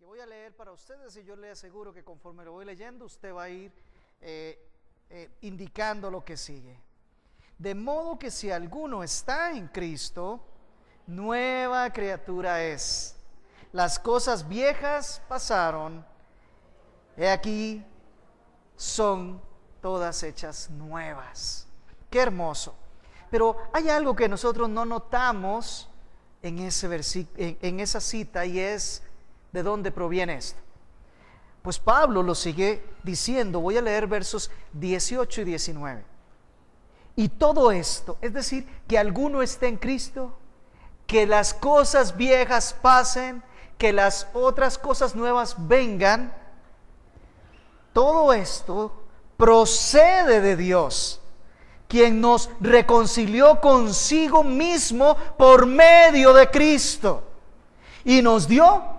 que voy a leer para ustedes, y yo le aseguro que conforme lo voy leyendo usted va a ir indicando lo que sigue. De modo que si alguno está en Cristo, nueva criatura es. Las cosas viejas pasaron, he aquí son todas hechas nuevas. Qué hermoso. Pero hay algo que nosotros no notamos en ese en esa cita, y es de dónde proviene esto. Pues Pablo lo sigue diciendo. Voy a leer versos 18 y 19. Y todo esto, es decir, que alguno esté en Cristo, que las cosas viejas pasen, que las otras cosas nuevas vengan, todo esto procede de Dios, quien nos reconcilió consigo mismo por medio de Cristo y nos dio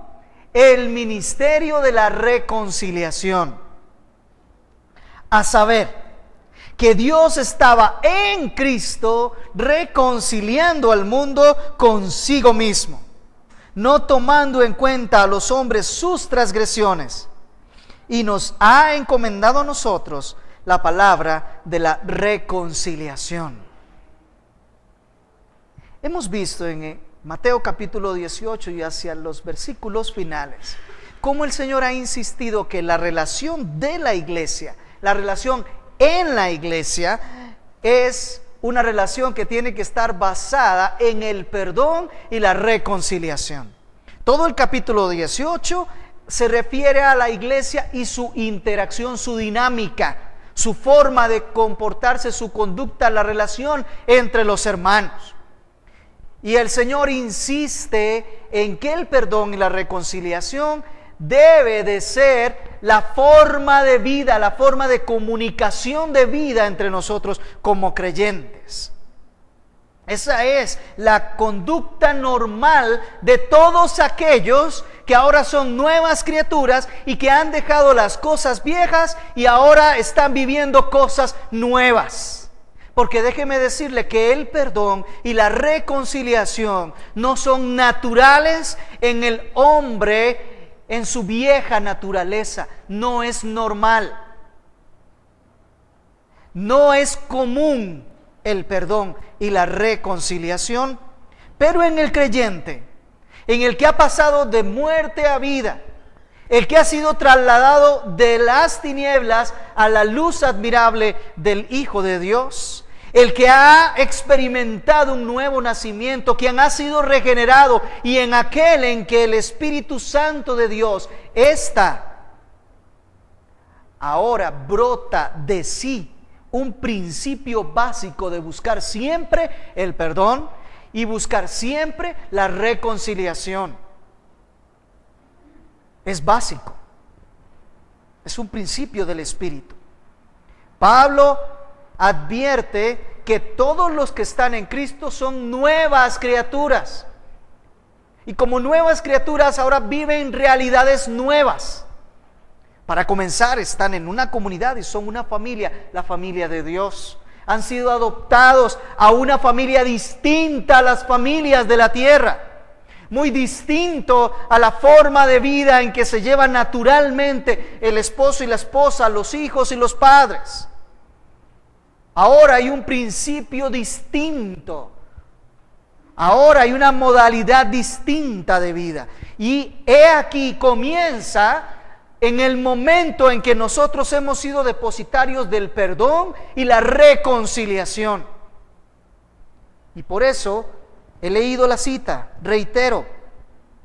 el ministerio de la reconciliación. A saber, que Dios estaba en Cristo reconciliando al mundo consigo mismo, no tomando en cuenta a los hombres sus transgresiones, y nos ha encomendado a nosotros la palabra de la reconciliación. Hemos visto en Mateo capítulo 18 y hacia los versículos finales cómo el Señor ha insistido que la relación de la iglesia, la relación en la iglesia, es una relación que tiene que estar basada en el perdón y la reconciliación. Todo el capítulo 18 se refiere a la iglesia y su interacción, su dinámica, su forma de comportarse, su conducta, la relación entre los hermanos. Y el Señor insiste en que el perdón y la reconciliación debe de ser la forma de vida, la forma de comunicación de vida entre nosotros como creyentes. Esa es la conducta normal de todos aquellos que ahora son nuevas criaturas y que han dejado las cosas viejas y ahora están viviendo cosas nuevas. Porque déjeme decirle que el perdón y la reconciliación no son naturales en el hombre, en su vieja naturaleza. No es normal. No es común el perdón y la reconciliación, pero en el creyente, en el que ha pasado de muerte a vida, el que ha sido trasladado de las tinieblas a la luz admirable del Hijo de Dios, el que ha experimentado un nuevo nacimiento, quien ha sido regenerado, y en aquel en que el Espíritu Santo de Dios está, ahora brota de sí un principio básico de buscar siempre el perdón y buscar siempre la reconciliación. Es básico. Es un principio del Espíritu. Pablo advierte que todos los que están en Cristo son nuevas criaturas. Y como nuevas criaturas ahora viven realidades nuevas. Para comenzar, están en una comunidad y son una familia, la familia de Dios. Han sido adoptados a una familia distinta a las familias de la tierra. Muy distinto a la forma de vida en que se lleva naturalmente el esposo y la esposa, los hijos y los padres. Ahora hay un principio distinto. Ahora hay una modalidad distinta de vida. Y he aquí comienza en el momento en que nosotros hemos sido depositarios del perdón y la reconciliación. Y por eso he leído la cita, reitero,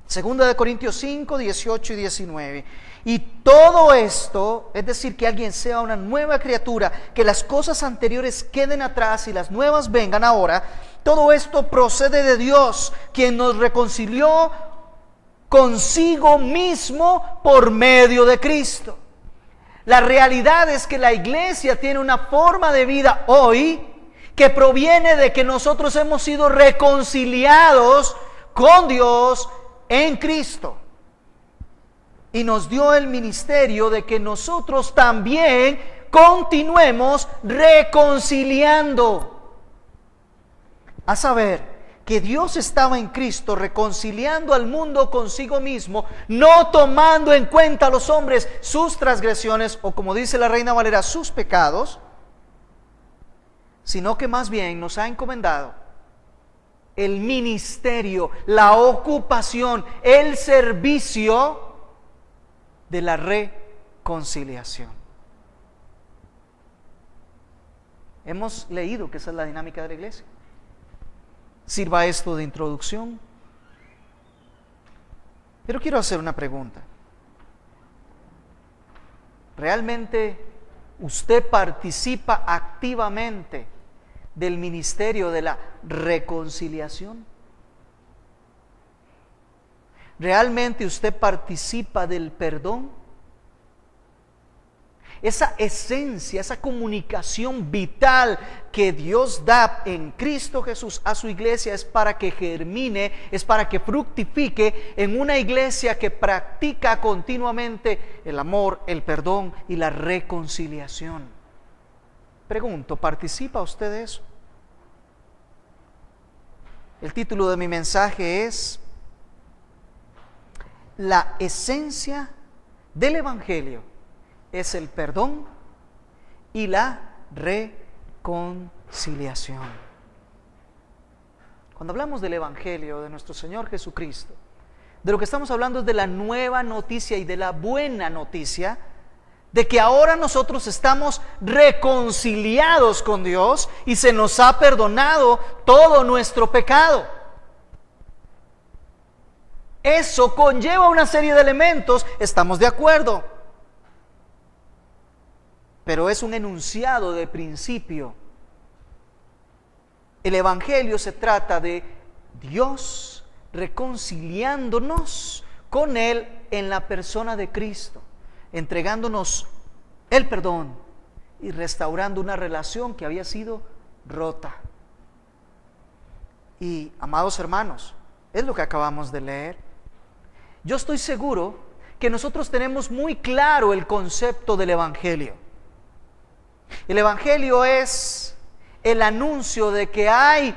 2 Corintios 5, 18 y 19. Y todo esto, es decir, que alguien sea una nueva criatura, que las cosas anteriores queden atrás y las nuevas vengan ahora, todo esto procede de Dios, quien nos reconcilió consigo mismo por medio de Cristo. La realidad es que la iglesia tiene una forma de vida hoy que proviene de que nosotros hemos sido reconciliados con Dios en Cristo. Y nos dio el ministerio de que nosotros también continuemos reconciliando. A saber, que Dios estaba en Cristo reconciliando al mundo consigo mismo, no tomando en cuenta a los hombres sus transgresiones, o como dice la Reina Valera, sus pecados, sino que más bien nos ha encomendado el ministerio, la ocupación, el servicio de la reconciliación. Hemos leído que esa es la dinámica de la iglesia. Sirva esto de introducción. Pero quiero hacer una pregunta. ¿Realmente usted participa activamente del ministerio de la reconciliación? ¿Realmente usted participa del perdón? Esa esencia, esa comunicación vital que Dios da en Cristo Jesús a su iglesia es para que germine, es para que fructifique en una iglesia que practica continuamente el amor, el perdón y la reconciliación. Pregunto, ¿participa usted de eso? El título de mi mensaje es La esencia del Evangelio es el perdón y la reconciliación. Cuando hablamos del Evangelio de nuestro Señor Jesucristo, de lo que estamos hablando es de la nueva noticia y de la buena noticia de que ahora nosotros estamos reconciliados con Dios y se nos ha perdonado todo nuestro pecado. Eso conlleva una serie de elementos, estamos de acuerdo, pero es un enunciado de principio. El Evangelio se trata de Dios reconciliándonos con Él en la persona de Cristo, entregándonos el perdón y restaurando una relación que había sido rota. Y, amados hermanos, es lo que acabamos de leer. Yo estoy seguro que nosotros tenemos muy claro el concepto del Evangelio. El Evangelio es el anuncio de que hay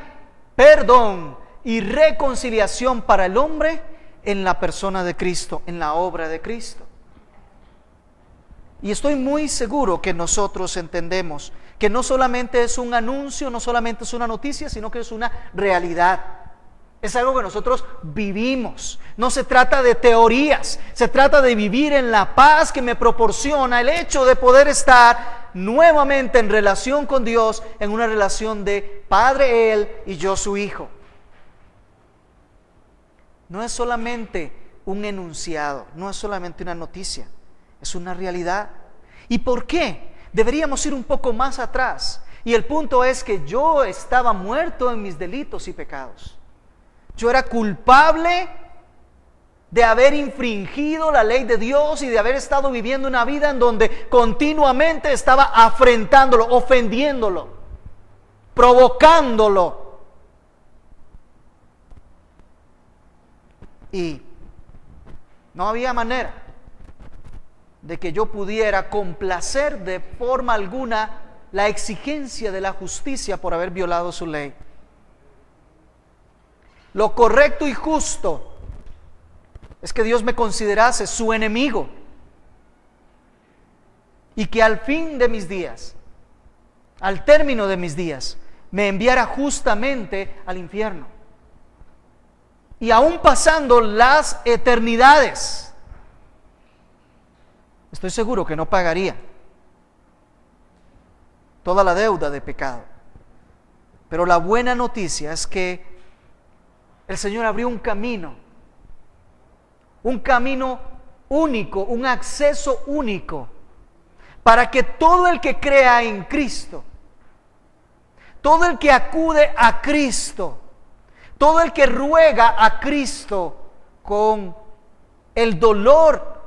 perdón y reconciliación para el hombre en la persona de Cristo, en la obra de Cristo. Y estoy muy seguro que nosotros entendemos que no solamente es un anuncio, no solamente es una noticia, sino que es una realidad. Es algo que nosotros vivimos. No se trata de teorías, se trata de vivir en la paz que me proporciona el hecho de poder estar nuevamente en relación con Dios, en una relación de Padre Él y yo su Hijo. No es solamente un enunciado, no es solamente una noticia, es una realidad. ¿Y por qué? Deberíamos ir un poco más atrás. Y el punto es que yo estaba muerto en mis delitos y pecados. Yo era culpable de haber infringido la ley de Dios y de haber estado viviendo una vida en donde continuamente estaba afrentándolo, ofendiéndolo, provocándolo. Y no había manera de que yo pudiera complacer de forma alguna la exigencia de la justicia por haber violado su ley. Lo correcto y justo es que Dios me considerase su enemigo y que al fin de mis días, al término de mis días, me enviara justamente al infierno. Y aún pasando las eternidades, estoy seguro que no pagaría toda la deuda de pecado. Pero la buena noticia es que el Señor abrió un camino único, un acceso único, para que todo el que crea en Cristo, todo el que acude a Cristo, todo el que ruega a Cristo con el dolor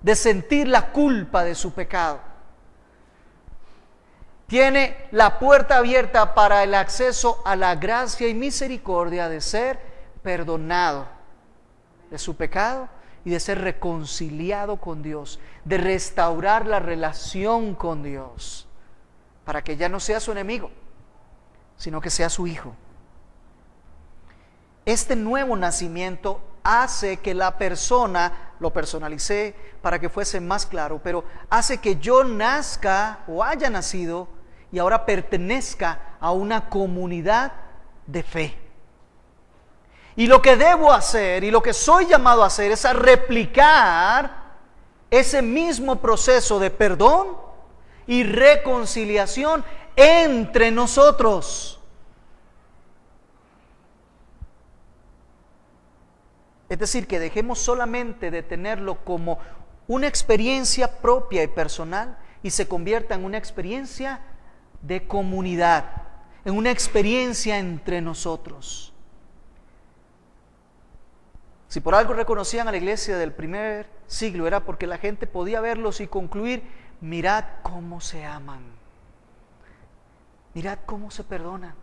de sentir la culpa de su pecado, tiene la puerta abierta para el acceso a la gracia y misericordia de ser perdonado de su pecado y de ser reconciliado con Dios, de restaurar la relación con Dios, para que ya no sea su enemigo, sino que sea su hijo. Este nuevo nacimiento hace que la persona, lo personalicé para que fuese más claro, pero hace que yo nazca o haya nacido y ahora pertenezca a una comunidad de fe. Y lo que debo hacer y lo que soy llamado a hacer es a replicar ese mismo proceso de perdón y reconciliación entre nosotros. Es decir, que dejemos solamente de tenerlo como una experiencia propia y personal y se convierta en una experiencia de comunidad, en una experiencia entre nosotros. Si por algo reconocían a la iglesia del primer siglo era porque la gente podía verlos y concluir: mirad cómo se aman, mirad cómo se perdonan,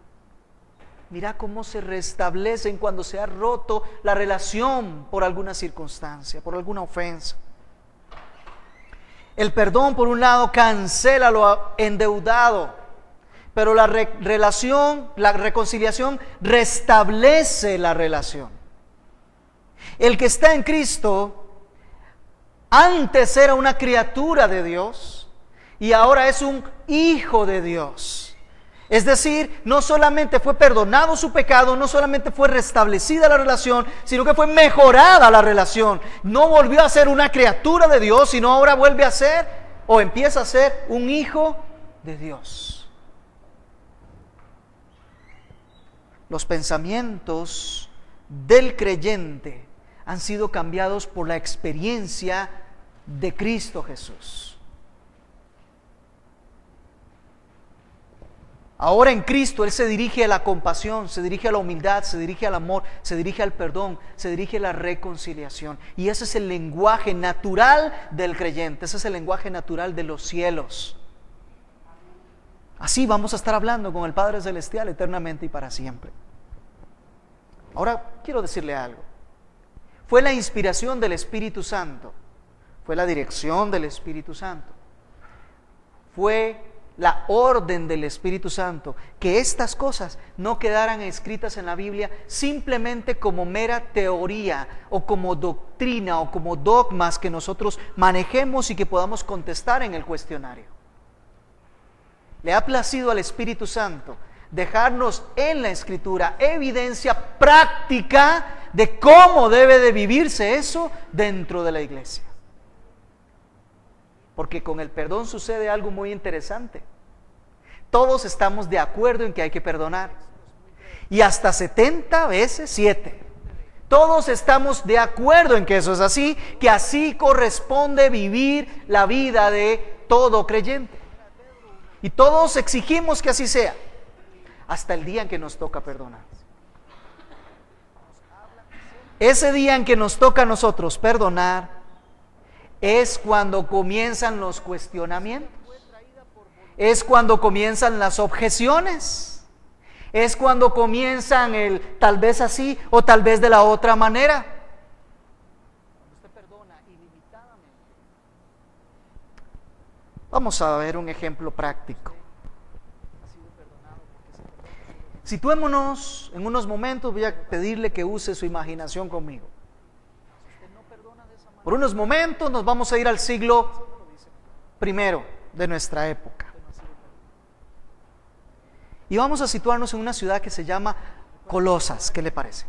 mirad cómo se restablecen cuando se ha roto la relación por alguna circunstancia, por alguna ofensa. El perdón, por un lado, cancela lo endeudado, pero la reconciliación restablece la relación. El que está en Cristo antes era una criatura de Dios y ahora es un hijo de Dios. Es decir, no solamente fue perdonado su pecado, no solamente fue restablecida la relación, sino que fue mejorada la relación. No volvió a ser una criatura de Dios, sino ahora vuelve a ser o empieza a ser un hijo de Dios. Los pensamientos del creyente han sido cambiados por la experiencia de Cristo Jesús. Ahora en Cristo Él se dirige a la compasión, se dirige a la humildad, se dirige al amor, se dirige al perdón, se dirige a la reconciliación. Y ese es el lenguaje natural del creyente, ese es el lenguaje natural de los cielos. Así vamos a estar hablando con el Padre Celestial eternamente y para siempre. Ahora quiero decirle algo. Fue la inspiración del Espíritu Santo, fue la dirección del Espíritu Santo, fue la orden del Espíritu Santo que estas cosas no quedaran escritas en la Biblia simplemente como mera teoría o como doctrina o como dogmas que nosotros manejemos y que podamos contestar en el cuestionario. Le ha placido al Espíritu Santo dejarnos en la Escritura evidencia práctica de cómo debe de vivirse eso dentro de la iglesia. Porque con el perdón sucede algo muy interesante. Todos estamos de acuerdo en que hay que perdonar. Y hasta 70 veces 7. Todos estamos de acuerdo en que eso es así, que así corresponde vivir la vida de todo creyente. Y todos exigimos que así sea, hasta el día en que nos toca perdonar. Ese día en que nos toca a nosotros perdonar es cuando comienzan los cuestionamientos, es cuando comienzan las objeciones, es cuando comienzan el tal vez así o tal vez de la otra manera. Cuando usted perdona ilimitadamente. Vamos a ver un ejemplo práctico. Situémonos en unos momentos, voy a pedirle que use su imaginación conmigo. Por unos momentos nos vamos a ir al siglo I de nuestra época. Y vamos a situarnos en una ciudad que se llama Colosas. ¿Qué le parece?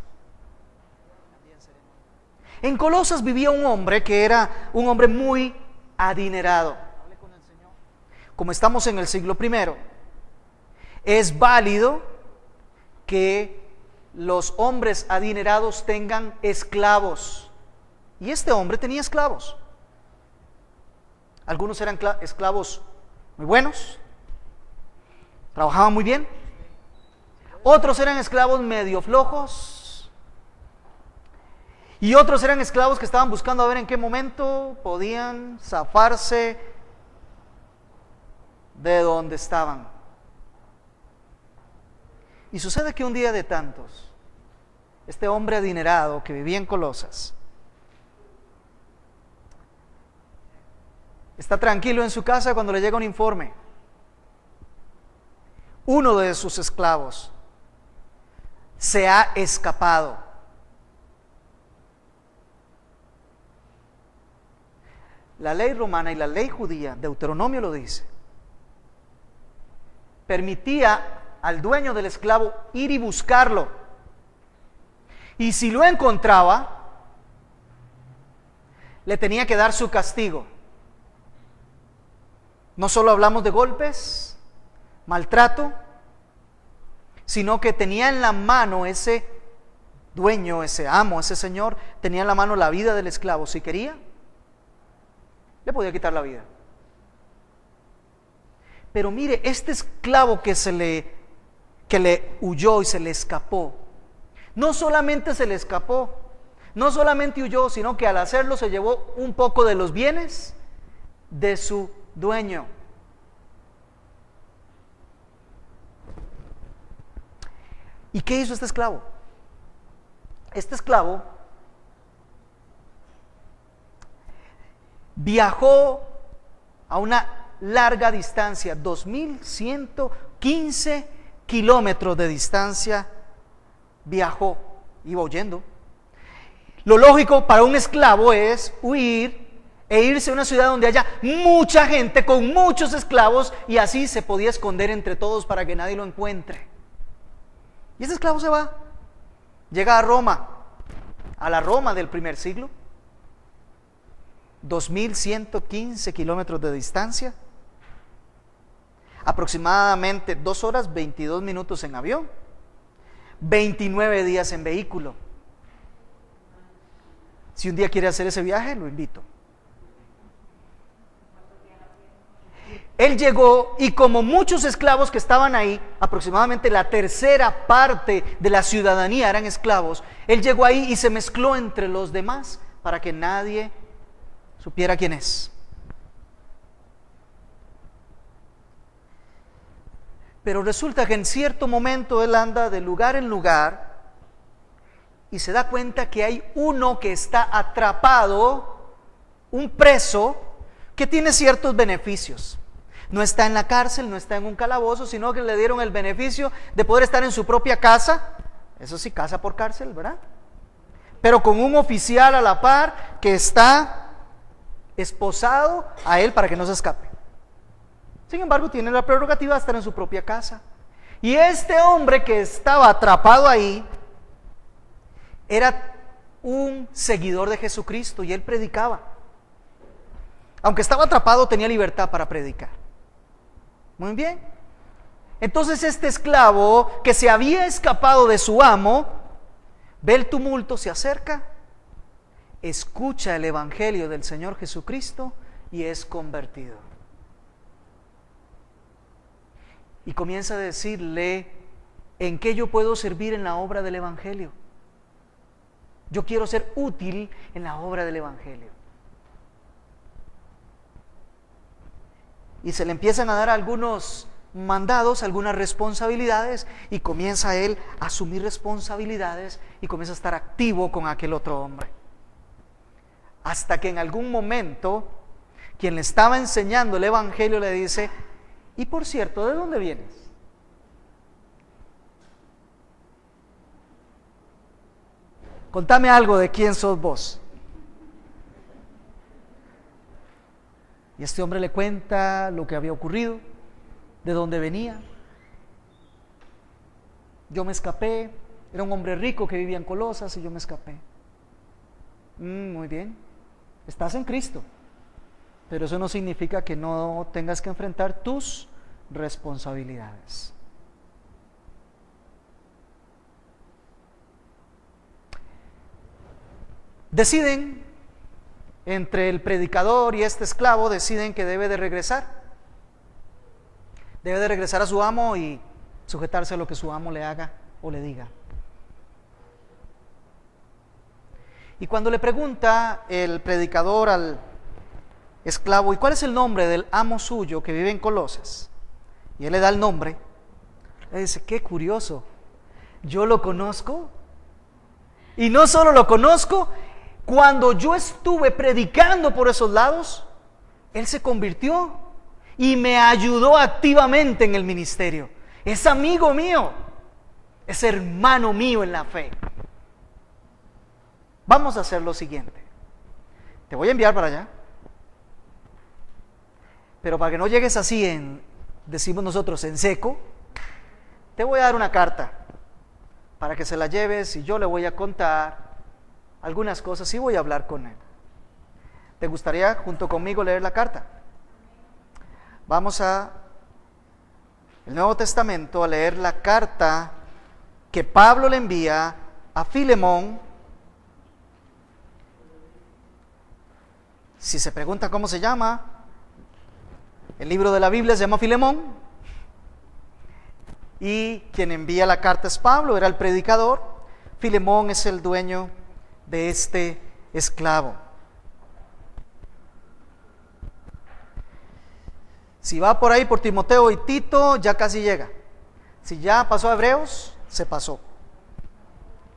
En Colosas vivía un hombre que era un hombre muy adinerado. Como estamos en el siglo I, es válido que los hombres adinerados tengan esclavos. Y este hombre tenía esclavos. Algunos eran esclavos muy buenos, trabajaban muy bien. Otros eran esclavos medio flojos. Y otros eran esclavos que estaban buscando a ver en qué momento podían zafarse de donde estaban. Y sucede que un día de tantos, este hombre adinerado que vivía en Colosas, está tranquilo en su casa cuando le llega un informe. Uno de sus esclavos se ha escapado La ley romana y la ley judía, Deuteronomio lo dice, permitía al dueño del esclavo ir y buscarlo. Y si lo encontraba, le tenía que dar su castigo. No solo hablamos de golpes, maltrato, sino que tenía en la mano ese dueño, ese amo, ese señor, tenía en la mano la vida del esclavo. Si quería, le podía quitar la vida. Pero mire, este esclavo que le huyó y se le escapó, no solamente se le escapó, no solamente huyó, sino que al hacerlo se llevó un poco de los bienes de su dueño. ¿Y qué hizo este esclavo? Este esclavo viajó a una larga distancia, 2115 kilómetros de distancia viajó, iba huyendo. Lo lógico para un esclavo es huir e irse a una ciudad donde haya mucha gente con muchos esclavos, y así se podía esconder entre todos para que nadie lo encuentre. Y ese esclavo se va, llega a Roma, a la Roma del primer siglo, 2115 kilómetros de distancia, aproximadamente 2 horas 22 minutos en avión, 29 días en vehículo. Si un día quiere hacer ese viaje, lo invito. Él llegó, y como muchos esclavos que estaban ahí, aproximadamente la tercera parte de la ciudadanía eran esclavos, él llegó ahí y se mezcló entre los demás para que nadie supiera quién es. Pero resulta que en cierto momento él anda de lugar en lugar y se da cuenta que hay uno que está atrapado, un preso que tiene ciertos beneficios. No está en la cárcel, no está en un calabozo, sino que le dieron el beneficio de poder estar en su propia casa. Eso sí, casa por cárcel, ¿verdad? Pero con un oficial a la par que está esposado a él para que no se escape. Sin embargo, tiene la prerrogativa de estar en su propia casa. Y este hombre que estaba atrapado ahí era un seguidor de Jesucristo y él predicaba. Aunque estaba atrapado, tenía libertad para predicar. Muy bien. Entonces este esclavo que se había escapado de su amo, ve el tumulto, se acerca, escucha el evangelio del Señor Jesucristo y es convertido. Y comienza a decirle: ¿en qué yo puedo servir en la obra del evangelio? Yo quiero ser útil en la obra del evangelio. Y se le empiezan a dar algunos mandados, algunas responsabilidades, y comienza él a asumir responsabilidades y comienza a estar activo con aquel otro hombre. Hasta que en algún momento quien le estaba enseñando el evangelio le dice: y por cierto, ¿de dónde vienes? Contame algo de quién sos vos. Y este hombre le cuenta lo que había ocurrido, de dónde venía. Yo me escapé, era un hombre rico que vivía en Colosas y yo me escapé. Muy bien, estás en Cristo, pero eso no significa que no tengas que enfrentar tus responsabilidades. Deciden, entre el predicador y este esclavo, deciden que debe de regresar. Debe de regresar a su amo y sujetarse a lo que su amo le haga o le diga. Y cuando le pregunta el predicador al esclavo: ¿y cuál es el nombre del amo suyo que vive en Colosas? Y él le da el nombre. Le dice: qué curioso, yo lo conozco. Y no solo lo conozco, cuando yo estuve predicando por esos lados, él se convirtió y me ayudó activamente en el ministerio. Es amigo mío, es hermano mío en la fe. Vamos a hacer lo siguiente: te voy a enviar para allá, Pero para que no llegues así decimos nosotros, en seco, te voy a dar una carta para que se la lleves y yo le voy a contar algunas cosas y voy a hablar con él. ¿Te gustaría junto conmigo leer la carta? Vamos a el Nuevo Testamento a leer la carta que Pablo le envía a Filemón. Si se pregunta cómo se llama, el libro de la Biblia se llama Filemón. Y quien envía la carta es Pablo, era el predicador. Filemón es el dueño de este esclavo. Si va por ahí por Timoteo y Tito, ya casi llega. Si ya pasó a Hebreos, se pasó.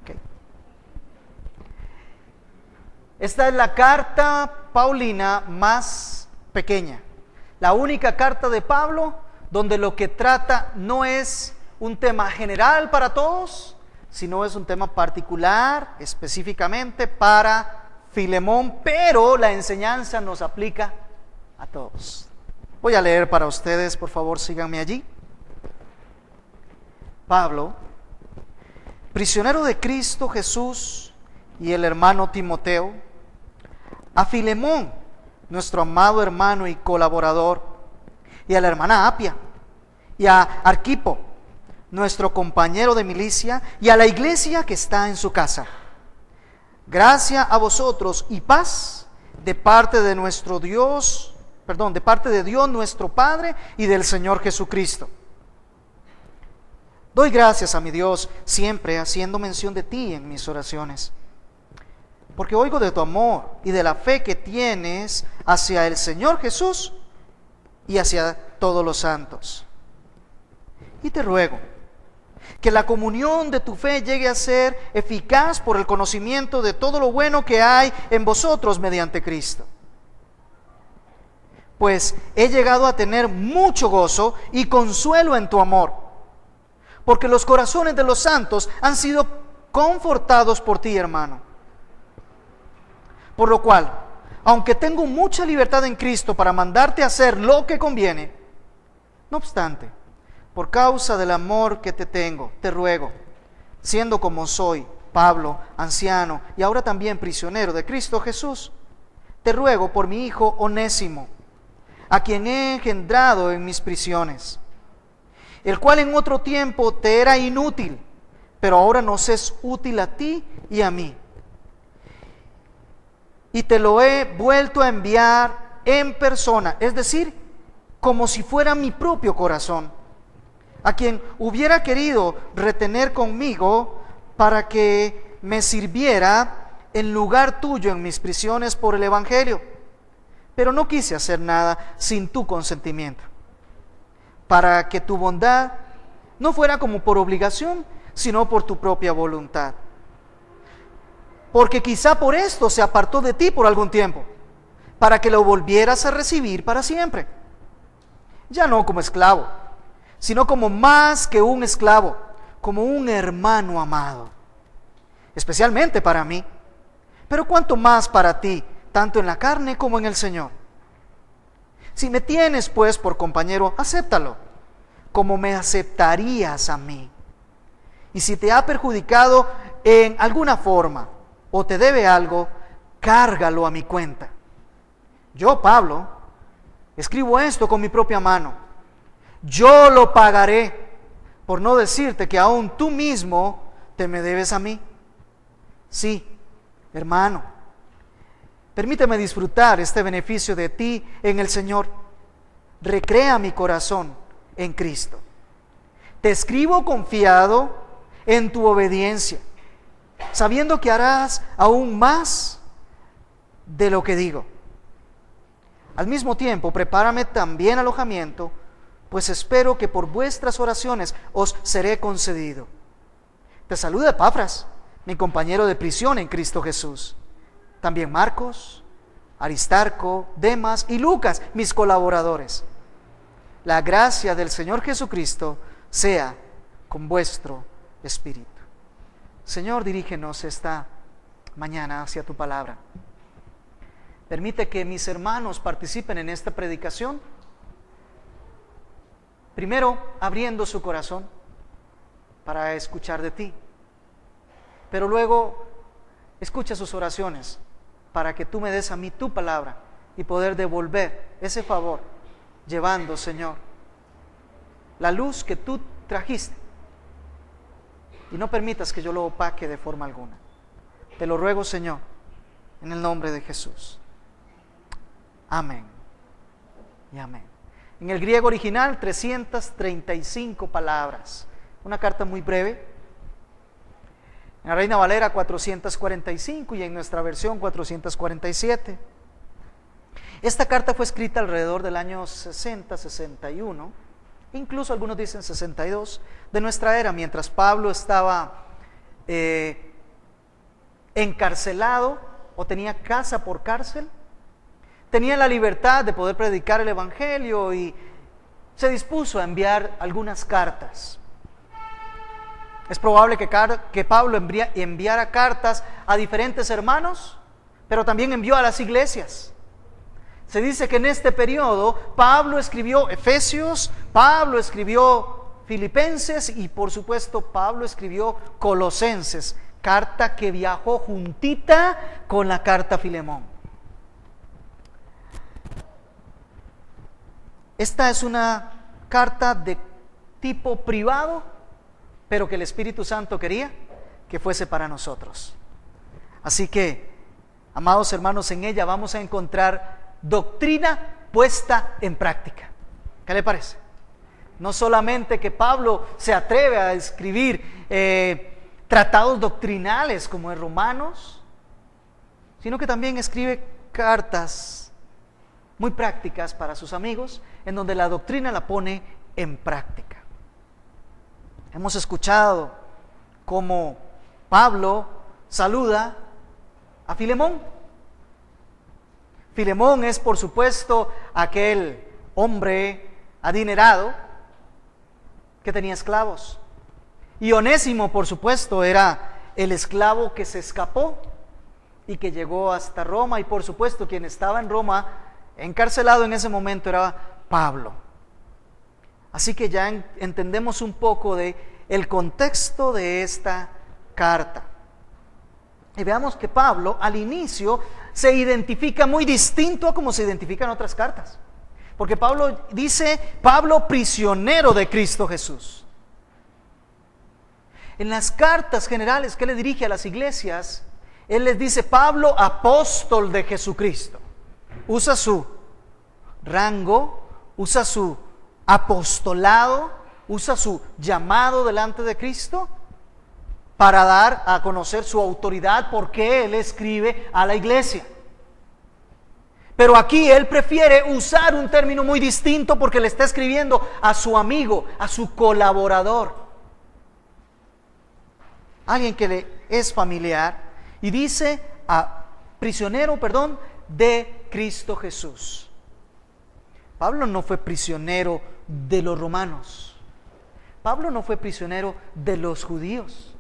Okay. Esta es la carta paulina más pequeña. La única carta de Pablo donde lo que trata no es un tema general para todos, sino es un tema particular, específicamente para Filemón, pero la enseñanza nos aplica a todos. Voy a leer para ustedes, por favor, síganme allí. Pablo, prisionero de Cristo Jesús, y el hermano Timoteo, a Filemón, nuestro amado hermano y colaborador, y a la hermana Apia, y a Arquipo, nuestro compañero de milicia, y a la iglesia que está en su casa. Gracia a vosotros y paz de parte de de parte de Dios nuestro Padre y del Señor Jesucristo. Doy gracias a mi Dios siempre haciendo mención de ti en mis oraciones, porque oigo de tu amor y de la fe que tienes hacia el Señor Jesús y hacia todos los santos. Y te ruego que la comunión de tu fe llegue a ser eficaz por el conocimiento de todo lo bueno que hay en vosotros mediante Cristo. Pues he llegado a tener mucho gozo y consuelo en tu amor, porque los corazones de los santos han sido confortados por ti, hermano. Por lo cual, aunque tengo mucha libertad en Cristo para mandarte a hacer lo que conviene, no obstante, por causa del amor que te tengo, te ruego, siendo como soy, Pablo, anciano y ahora también prisionero de Cristo Jesús, te ruego por mi hijo Onésimo, a quien he engendrado en mis prisiones, el cual en otro tiempo te era inútil, pero ahora nos es útil a ti y a mí. Y te lo he vuelto a enviar en persona, es decir, como si fuera mi propio corazón, a quien hubiera querido retener conmigo para que me sirviera en lugar tuyo en mis prisiones por el Evangelio. Pero no quise hacer nada sin tu consentimiento, para que tu bondad no fuera como por obligación, sino por tu propia voluntad. Porque quizá por esto se apartó de ti por algún tiempo, para que lo volvieras a recibir para siempre. Ya no como esclavo, sino como más que un esclavo, como un hermano amado, especialmente para mí, pero cuanto más para ti, tanto en la carne como en el Señor. Si me tienes pues por compañero, acéptalo, como me aceptarías a mí. Y si te ha perjudicado en alguna forma o te debe algo, cárgalo a mi cuenta. Yo, Pablo, escribo esto con mi propia mano. Yo lo pagaré, por no decirte que aún tú mismo te me debes a mí. Sí, hermano, permíteme disfrutar este beneficio de ti en el Señor. Recrea mi corazón en Cristo. Te escribo confiado en tu obediencia, sabiendo que harás aún más de lo que digo. Al mismo tiempo, prepárame también alojamiento, pues espero que por vuestras oraciones os seré concedido. Te saluda Epafras, mi compañero de prisión en Cristo Jesús. También Marcos, Aristarco, Demas y Lucas, mis colaboradores. La gracia del Señor Jesucristo sea con vuestro espíritu. Señor, dirígenos esta mañana hacia tu palabra. Permite que mis hermanos participen en esta predicación Primero, abriendo su corazón para escuchar de ti. Pero luego, escucha sus oraciones para que tú me des a mí tu palabra y poder devolver ese favor, llevando, Señor, la luz que tú trajiste. Y no permitas que yo lo opaque de forma alguna. Te lo ruego, Señor, en el nombre de Jesús. Amén y amén. En el griego original, 335 palabras. Una carta muy breve. En la Reina Valera 445 y en nuestra versión 447. Esta carta fue escrita alrededor del año 60, 61, incluso algunos dicen 62 de nuestra era, mientras Pablo estaba encarcelado o tenía casa por cárcel. Tenía la libertad de poder predicar el evangelio y se dispuso a enviar algunas cartas. Es probable que Pablo enviara cartas a diferentes hermanos, pero también envió a las iglesias. Se dice que en este periodo Pablo escribió Efesios, Pablo escribió Filipenses y por supuesto Pablo escribió Colosenses, carta que viajó juntita con la carta a Filemón. Esta es una carta de tipo privado, pero que el Espíritu Santo quería que fuese para nosotros. Así que, amados hermanos, en ella vamos a encontrar doctrina puesta en práctica. ¿Qué le parece? No solamente que Pablo se atreve a escribir tratados doctrinales como en Romanos, sino que también escribe cartas muy prácticas para sus amigos, en donde la doctrina la pone en práctica. Hemos escuchado cómo Pablo saluda a Filemón. Filemón es, por supuesto, aquel hombre adinerado que tenía esclavos. Y Onésimo, por supuesto, era el esclavo que se escapó y que llegó hasta Roma. Y por supuesto, quien estaba en Roma encarcelado en ese momento era Pablo. Así que ya entendemos un poco de el contexto de esta carta. Y veamos que Pablo al inicio se identifica muy distinto a como se identifican otras cartas. Porque Pablo dice, Pablo prisionero de Cristo Jesús. En las cartas generales que le dirige a las iglesias, él les dice, Pablo apóstol de Jesucristo. Usa su rango, usa su apostolado, usa su llamado delante de Cristo para dar a conocer su autoridad, porque él escribe a la iglesia. Pero aquí él prefiere usar un término muy distinto porque le está escribiendo a su amigo, a su colaborador, alguien que le es familiar, y dice prisionero de Cristo Jesús. Pablo no fue prisionero de los romanos. Pablo no fue prisionero de los judíos.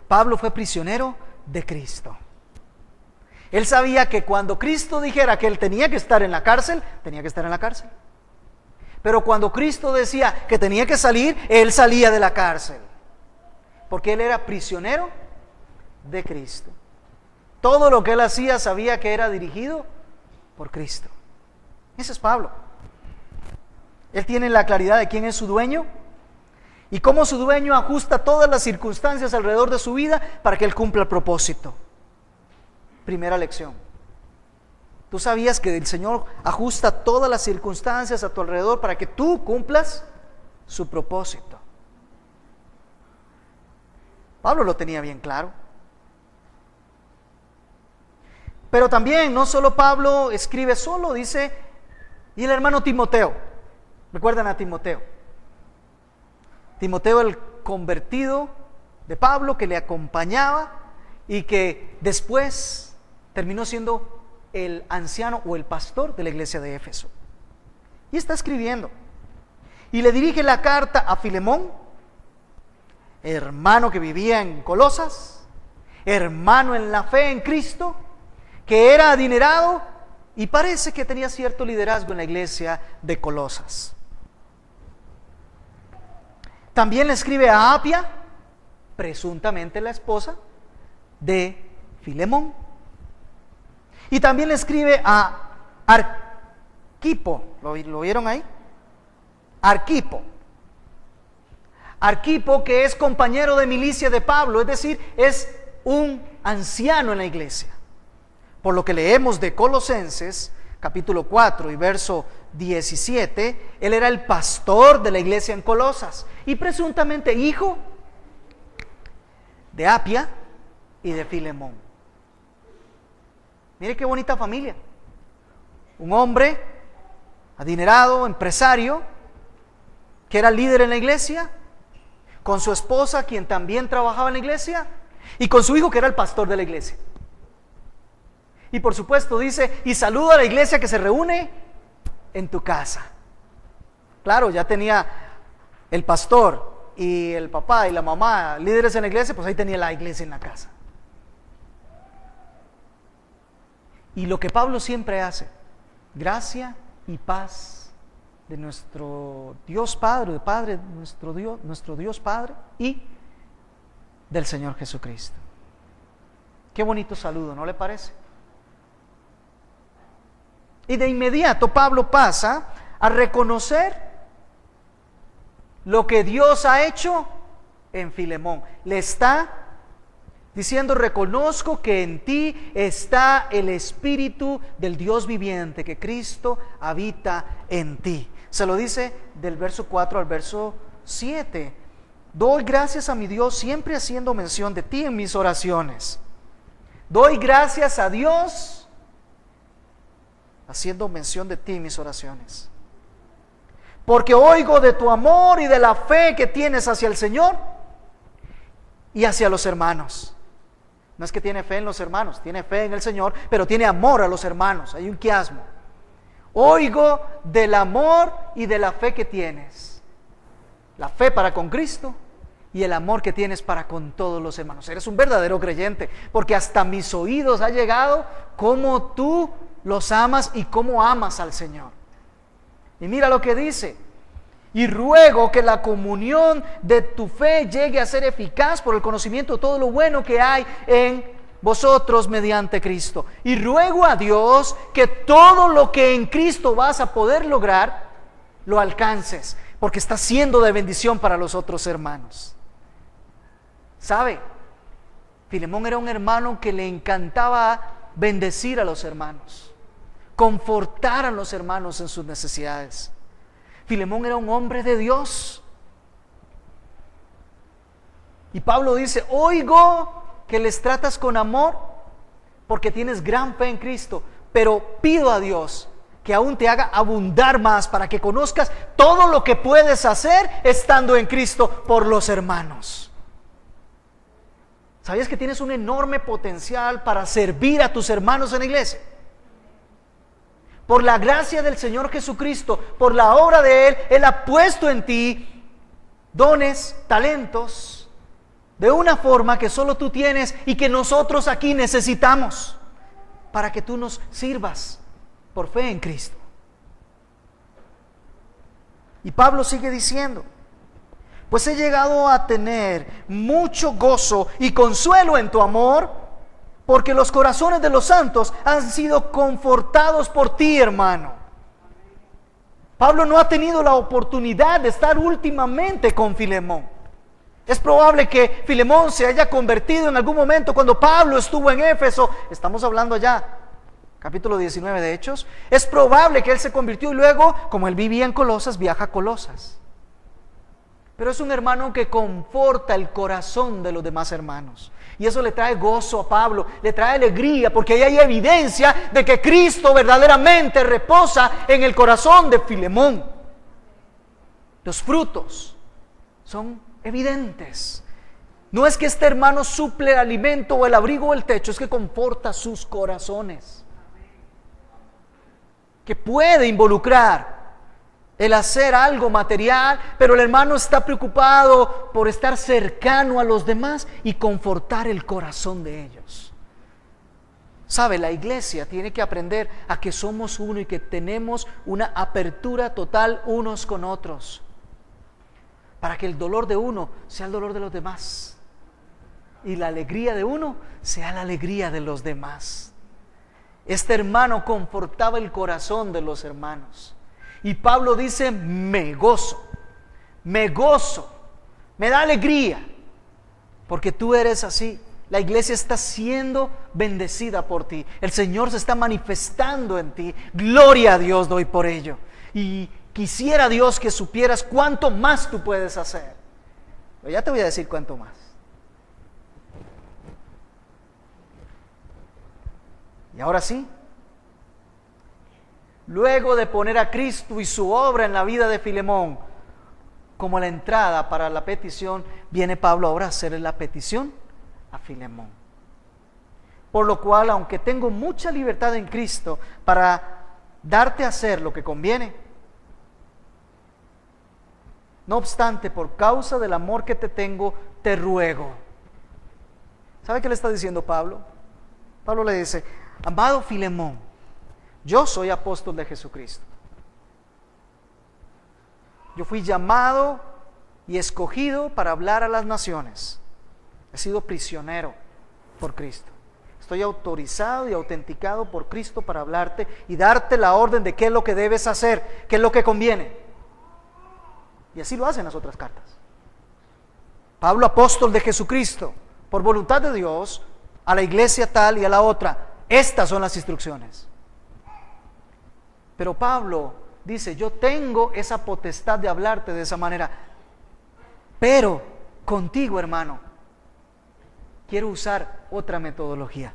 Pablo fue prisionero de Cristo. Él sabía que cuando Cristo dijera que él tenía que estar en la cárcel, tenía que estar en la cárcel. Pero cuando Cristo decía que tenía que salir, él salía de la cárcel. Porque él era prisionero de Cristo. Todo lo que él hacía sabía que era dirigido por Cristo. Ese es Pablo. Él tiene la claridad de quién es su dueño y cómo su dueño ajusta todas las circunstancias alrededor de su vida para que él cumpla el propósito. Primera lección. ¿Tú sabías que el Señor ajusta todas las circunstancias a tu alrededor para que tú cumplas su propósito? Pablo lo tenía bien claro. Pero también, no solo Pablo escribe solo, dice, y el hermano Timoteo. ¿Recuerdan a Timoteo? Timoteo, el convertido de Pablo, que le acompañaba y que después terminó siendo el anciano o el pastor de la iglesia de Éfeso. Y está escribiendo. Y le dirige la carta a Filemón, hermano que vivía en Colosas, hermano en la fe en Cristo, que era adinerado y parece que tenía cierto liderazgo en la iglesia de Colosas. También le escribe a Apia, presuntamente la esposa de Filemón. Y también le escribe a Arquipo. ¿Lo vieron ahí? Arquipo. Arquipo, que es compañero de milicia de Pablo, es decir, es un anciano en la iglesia. Por lo que leemos de Colosenses, capítulo 4 y verso 17, él era el pastor de la iglesia en Colosas y presuntamente hijo de Apia y de Filemón. Mire qué bonita familia. Un hombre adinerado, empresario, que era líder en la iglesia, con su esposa, quien también trabajaba en la iglesia, y con su hijo, que era el pastor de la iglesia. Y por supuesto dice, y saluda a la iglesia que se reúne en tu casa. Claro, ya tenía el pastor y el papá y la mamá líderes en la iglesia, pues ahí tenía la iglesia en la casa. Y lo que Pablo siempre hace, gracia y paz de nuestro Dios Padre, nuestro Dios Padre y del Señor Jesucristo. Qué bonito saludo, ¿no le parece? Y de inmediato Pablo pasa a reconocer lo que Dios ha hecho en Filemón. Le está diciendo, reconozco que en ti está el Espíritu del Dios viviente, que Cristo habita en ti. Se lo dice del verso 4 al verso 7. Doy gracias a mi Dios siempre haciendo mención de ti en mis oraciones. Doy gracias a Dios haciendo mención de ti en mis oraciones. Porque oigo de tu amor y de la fe que tienes hacia el Señor y hacia los hermanos. No es que tiene fe en los hermanos, tiene fe en el Señor, pero tiene amor a los hermanos. Hay un quiasmo. Oigo del amor y de la fe que tienes. La fe para con Cristo y el amor que tienes para con todos los hermanos. Eres un verdadero creyente, porque hasta mis oídos ha llegado cómo tú los amas y cómo amas al Señor. Y mira lo que dice: y ruego que la comunión de tu fe llegue a ser eficaz por el conocimiento de todo lo bueno que hay en vosotros mediante Cristo. Y ruego a Dios que todo lo que en Cristo vas a poder lograr, lo alcances, porque está siendo de bendición para los otros hermanos. ¿Sabe? Filemón era un hermano que le encantaba bendecir a los hermanos, confortar a los hermanos en sus necesidades. Filemón era un hombre de Dios. Y Pablo dice, oigo que les tratas con amor porque tienes gran fe en Cristo, pero pido a Dios que aún te haga abundar más para que conozcas todo lo que puedes hacer estando en Cristo por los hermanos. ¿Sabías que tienes un enorme potencial para servir a tus hermanos en la iglesia? Por la gracia del Señor Jesucristo, por la obra de Él ha puesto en ti dones, talentos, de una forma que solo tú tienes y que nosotros aquí necesitamos para que tú nos sirvas por fe en Cristo. Y Pablo sigue diciendo, pues he llegado a tener mucho gozo y consuelo en tu amor, porque los corazones de los santos han sido confortados por ti, hermano. Pablo no ha tenido la oportunidad de estar últimamente con Filemón. Es probable que Filemón se haya convertido en algún momento cuando Pablo estuvo en Éfeso. Estamos hablando ya, capítulo 19 de Hechos. Es probable que él se convirtió y luego, como él vivía en Colosas, viaja a Colosas. Pero es un hermano que conforta el corazón de los demás hermanos. Y eso le trae gozo a Pablo, le trae alegría, porque ahí hay evidencia de que Cristo verdaderamente reposa en el corazón de Filemón. Los frutos son evidentes. No es que este hermano suple el alimento o el abrigo o el techo, es que conforta sus corazones. Que puede involucrar el hacer algo material, pero el hermano está preocupado por estar cercano a los demás y confortar el corazón de ellos. ¿Sabe? La iglesia tiene que aprender a que somos uno y que tenemos una apertura total unos con otros. para que el dolor de uno sea el dolor de los demás y la alegría de uno sea la alegría de los demás. Este hermano confortaba el corazón de los hermanos. Y Pablo dice, me gozo, me da alegría, porque tú eres así. La iglesia está siendo bendecida por ti. El Señor se está manifestando en ti. Gloria a Dios doy por ello. Y quisiera Dios que supieras cuánto más tú puedes hacer. Pero ya te voy a decir cuánto más. Y ahora sí, luego de poner a Cristo y su obra en la vida de Filemón como la entrada para la petición, viene Pablo ahora a hacerle la petición a Filemón. Por lo cual, aunque tengo mucha libertad en Cristo para darte a hacer lo que conviene, no obstante, por causa del amor que te tengo, te ruego. ¿Sabe qué le está diciendo Pablo? Pablo le dice, amado Filemón, yo soy apóstol de Jesucristo. Yo fui llamado y escogido para hablar a las naciones. He sido prisionero por Cristo. Estoy autorizado y autenticado por Cristo para hablarte y darte la orden de qué es lo que debes hacer, qué es lo que conviene. Y así lo hacen las otras cartas. Pablo, apóstol de Jesucristo, por voluntad de Dios, a la iglesia tal y a la otra. Estas son las instrucciones. Pero Pablo dice, yo tengo esa potestad de hablarte de esa manera, pero contigo, hermano, quiero usar otra metodología.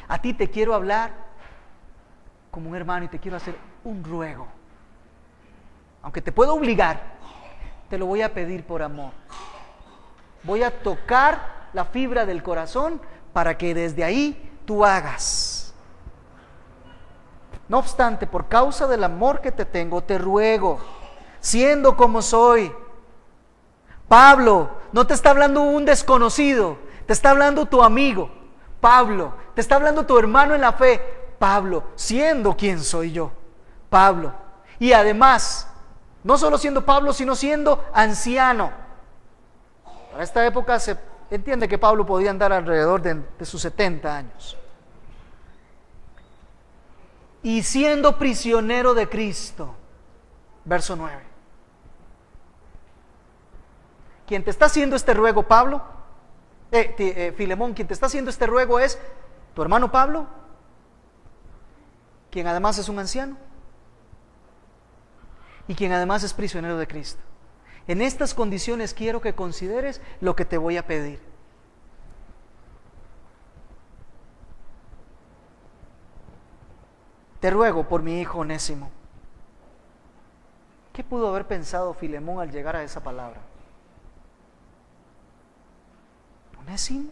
A ti te quiero hablar como un hermano y te quiero hacer un ruego. Aunque te puedo obligar, te lo voy a pedir por amor. Voy a tocar la fibra del corazón para que desde ahí tú hagas. No obstante, por causa del amor que te tengo, te ruego, siendo como soy. Pablo, no te está hablando un desconocido, te está hablando tu amigo. Pablo, te está hablando tu hermano en la fe. Pablo, siendo quien soy yo. Pablo. Y además, no solo siendo Pablo, sino siendo anciano. Para esta época se entiende que Pablo podía andar alrededor de sus 70 años. Y siendo prisionero de Cristo. Verso 9. Quien te está haciendo este ruego, Pablo, Filemón, quien te está haciendo este ruego es tu hermano Pablo, quien además es un anciano y quien además es prisionero de Cristo. En estas condiciones quiero que consideres lo que te voy a pedir. Te ruego por mi hijo Onésimo. ¿Qué pudo haber pensado Filemón al llegar a esa palabra? ¿Onésimo?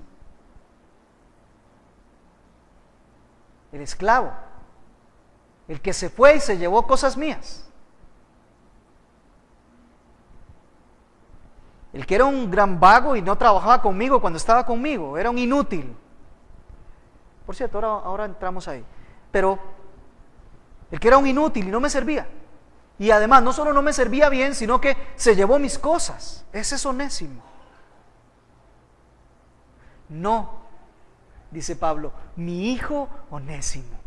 El esclavo, el que se fue y se llevó cosas mías, el que era un gran vago y no trabajaba conmigo cuando estaba conmigo, era un inútil. Por cierto, ahora entramos ahí. Pero el que era un inútil y no me servía, y además no solo no me servía bien, sino que se llevó mis cosas, ese es Onésimo. No, dice Pablo, mi hijo Onésimo.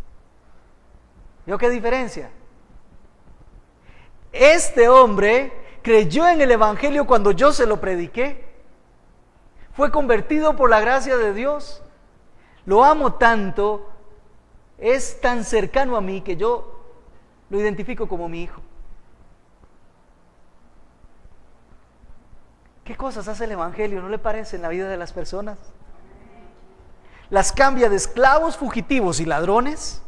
¿Vio qué diferencia? Este hombre creyó en el evangelio cuando yo se lo prediqué, fue convertido por la gracia de Dios, lo amo tanto, es tan cercano a mí que yo lo identifico como mi hijo. ¿Qué cosas hace el evangelio? ¿No le parece en la vida de las personas? Las cambia de esclavos, fugitivos y ladrones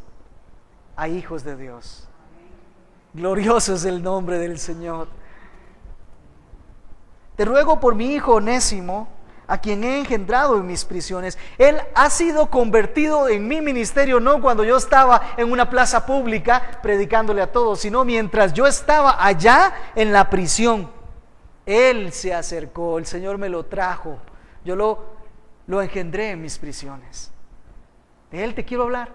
a hijos de Dios. Glorioso es el nombre del Señor. Te ruego por mi hijo Onésimo, a quien he engendrado en mis prisiones. Él ha sido convertido en mi ministerio, no cuando yo estaba en una plaza pública predicándole a todos, sino mientras yo estaba allá en la prisión. Él se acercó, el Señor me lo trajo, yo lo engendré en mis prisiones. De él te quiero hablar.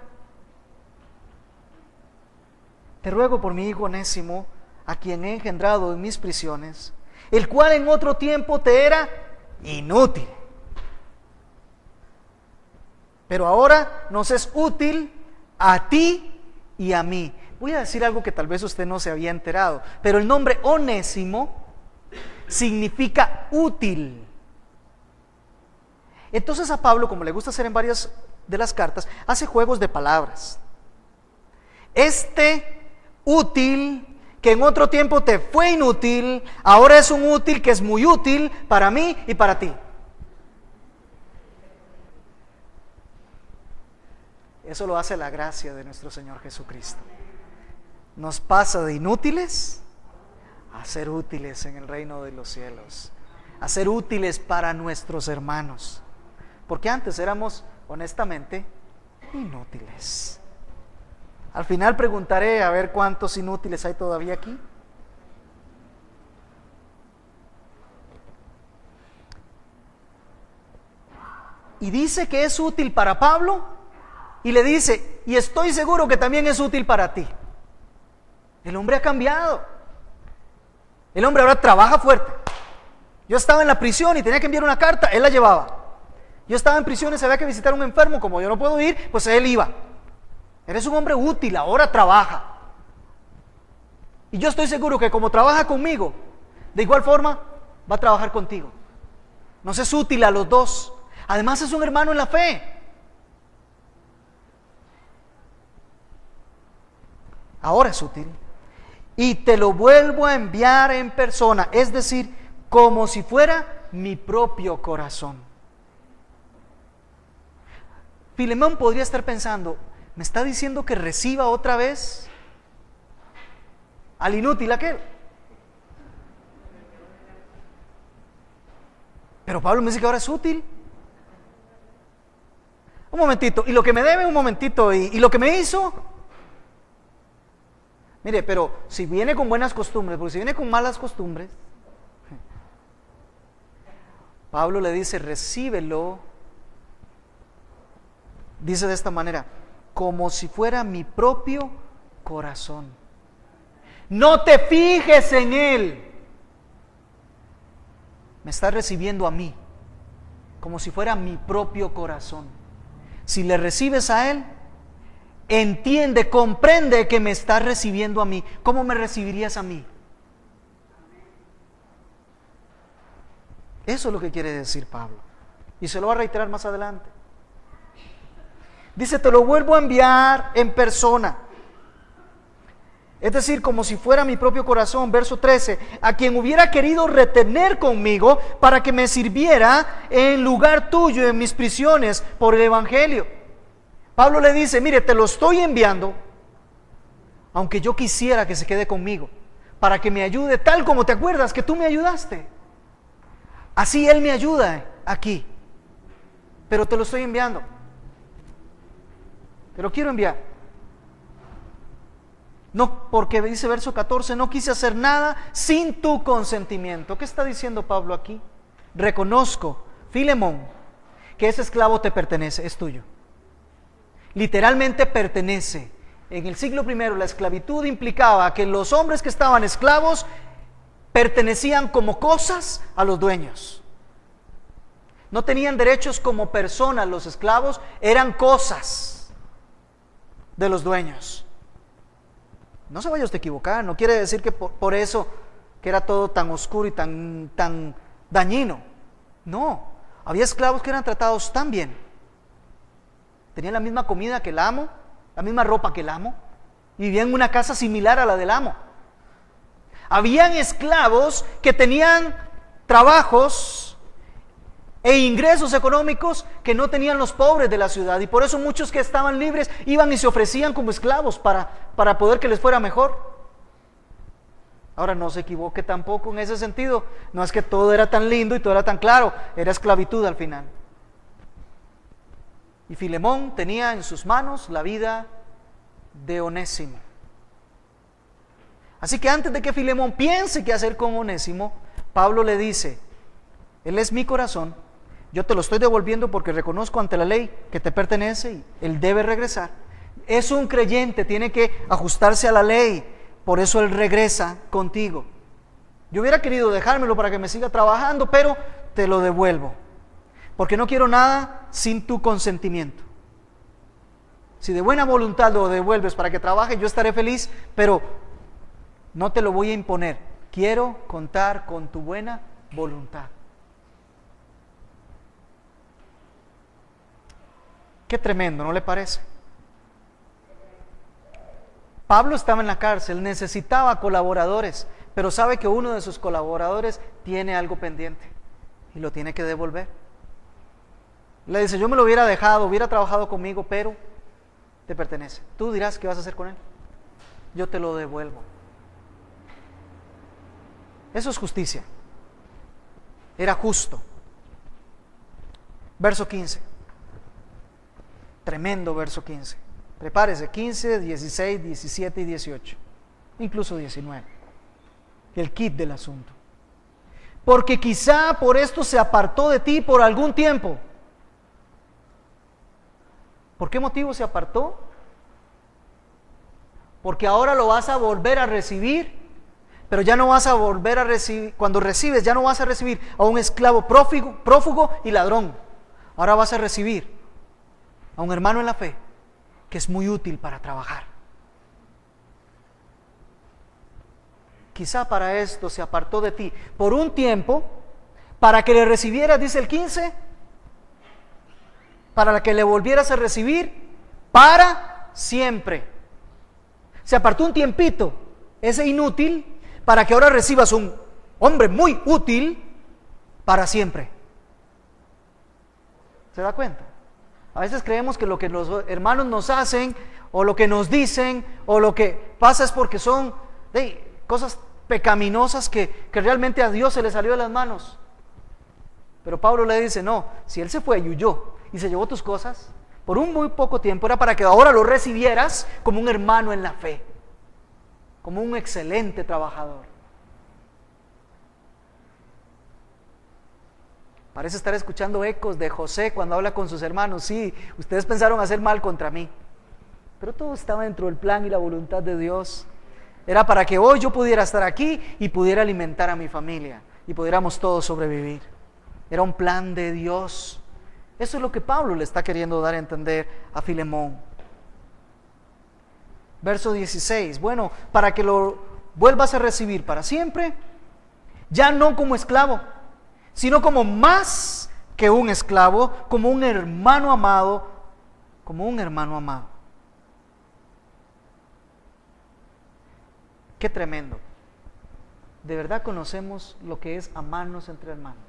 Te ruego por mi hijo Onésimo, a quien he engendrado en mis prisiones, el cual en otro tiempo te era inútil, pero ahora nos es útil a ti y a mí. Voy a decir algo que tal vez usted no se había enterado, pero el nombre Onésimo significa útil. Entonces a Pablo, como le gusta hacer en varias de las cartas, hace juegos de palabras. Este útil, que en otro tiempo te fue inútil, ahora es un útil que es muy útil para mí y para ti. Eso lo hace la gracia de nuestro Señor Jesucristo. Nos pasa de inútiles a ser útiles en el reino de los cielos, a ser útiles para nuestros hermanos, porque antes éramos, honestamente, inútiles. Al final preguntaré a ver cuántos inútiles hay todavía aquí. Y dice que es útil para Pablo, y le dice, y estoy seguro que también es útil para ti. El hombre ha cambiado. El hombre ahora trabaja fuerte. Yo estaba en la prisión y tenía que enviar una carta, él la llevaba. Yo estaba en prisión y se había que visitar a un enfermo, como yo no puedo ir, pues él iba. Eres un hombre útil, ahora trabaja. Y yo estoy seguro que como trabaja conmigo, de igual forma va a trabajar contigo. Nos es útil a los dos. Además es un hermano en la fe. Ahora es útil. Y te lo vuelvo a enviar en persona, es decir, como si fuera mi propio corazón. Filemón podría estar pensando, ¿me está diciendo que reciba otra vez al inútil aquel? Pero Pablo me dice que ahora es útil. Un momentito, y lo que me debe, un momentito, y lo que me hizo. Mire, pero si viene con buenas costumbres, porque si viene con malas costumbres, Pablo le dice, recíbelo, dice de esta manera, como si fuera mi propio corazón. No te fijes en él. Me está recibiendo a mí, como si fuera mi propio corazón. Si le recibes a él, entiende, comprende que me estás recibiendo a mí. ¿Cómo me recibirías a mí? Eso es lo que quiere decir Pablo. Y se lo va a reiterar más adelante. Dice, te lo vuelvo a enviar en persona. Es decir, como si fuera mi propio corazón. Verso 13, a quien hubiera querido retener conmigo para que me sirviera en lugar tuyo en mis prisiones por el evangelio. Pablo le dice, mire, te lo estoy enviando, aunque yo quisiera que se quede conmigo, para que me ayude tal como te acuerdas que tú me ayudaste. Así él me ayuda aquí, pero te lo estoy enviando. Te lo quiero enviar. No, porque dice verso 14, no quise hacer nada sin tu consentimiento. ¿Qué está diciendo Pablo aquí? Reconozco, Filemón, que ese esclavo te pertenece, es tuyo. Literalmente pertenece. En el siglo I la esclavitud implicaba que los hombres que estaban esclavos pertenecían como cosas a los dueños. No tenían derechos como personas los esclavos, eran cosas de los dueños. No se vaya usted a equivocar, no quiere decir que por eso que era todo tan oscuro y tan dañino. No, había esclavos que eran tratados tan bien. Tenían la misma comida que el amo, la misma ropa que el amo, y vivían en una casa similar a la del amo. Habían esclavos que tenían trabajos e ingresos económicos que no tenían los pobres de la ciudad, y por eso muchos que estaban libres iban y se ofrecían como esclavos para poder que les fuera mejor. Ahora no se equivoque tampoco en ese sentido, no es que todo era tan lindo y todo era tan claro, era esclavitud al final. Y Filemón tenía en sus manos la vida de Onésimo. Así que antes de que Filemón piense qué hacer con Onésimo, Pablo le dice, él es mi corazón, yo te lo estoy devolviendo porque reconozco ante la ley que te pertenece y él debe regresar. Es un creyente, tiene que ajustarse a la ley, por eso él regresa contigo. Yo hubiera querido dejármelo para que me siga trabajando, pero te lo devuelvo, porque no quiero nada sin tu consentimiento. Si de buena voluntad lo devuelves para que trabaje, yo estaré feliz, pero no te lo voy a imponer. Quiero contar con tu buena voluntad. Qué tremendo, ¿no le parece? Pablo estaba en la cárcel, necesitaba colaboradores, pero sabe que uno de sus colaboradores tiene algo pendiente y lo tiene que devolver. Le dice, yo me lo hubiera dejado, hubiera trabajado conmigo, pero te pertenece. Tú dirás qué vas a hacer con él. Yo te lo devuelvo. Eso es justicia. Era justo. Verso 15. Tremendo verso 15. Prepárese, 15, 16, 17 y 18. Incluso 19. El kit del asunto. Porque quizá por esto se apartó de ti por algún tiempo. ¿Por qué motivo se apartó? Porque ahora lo vas a volver a recibir, pero ya no vas a volver a recibir, cuando recibes ya no vas a recibir a un esclavo prófugo y ladrón. Ahora vas a recibir a un hermano en la fe que es muy útil para trabajar. Quizá para esto se apartó de ti por un tiempo, para que le recibieras, dice el 15, para que le volvieras a recibir para siempre. Se apartó un tiempito, ese inútil, para que ahora recibas un hombre muy útil para siempre. ¿Se da cuenta? A veces creemos que lo que los hermanos nos hacen, o lo que nos dicen, o lo que pasa es porque son cosas pecaminosas que realmente a Dios se le salió de las manos. Pero Pablo le dice, no, si él se fue y huyó y se llevó tus cosas, por un muy poco tiempo era para que ahora lo recibieras como un hermano en la fe, como un excelente trabajador. Parece estar escuchando ecos de José cuando habla con sus hermanos. Sí, ustedes pensaron hacer mal contra mí, pero todo estaba dentro del plan y la voluntad de Dios. Era para que hoy yo pudiera estar aquí y pudiera alimentar a mi familia y pudiéramos todos sobrevivir. Era un plan de Dios. Eso es lo que Pablo le está queriendo dar a entender a Filemón. Verso 16. Bueno, para que lo vuelvas a recibir para siempre, ya no como esclavo, sino como más que un esclavo, como un hermano amado, como un hermano amado. Qué tremendo. ¿De verdad conocemos lo que es amarnos entre hermanos?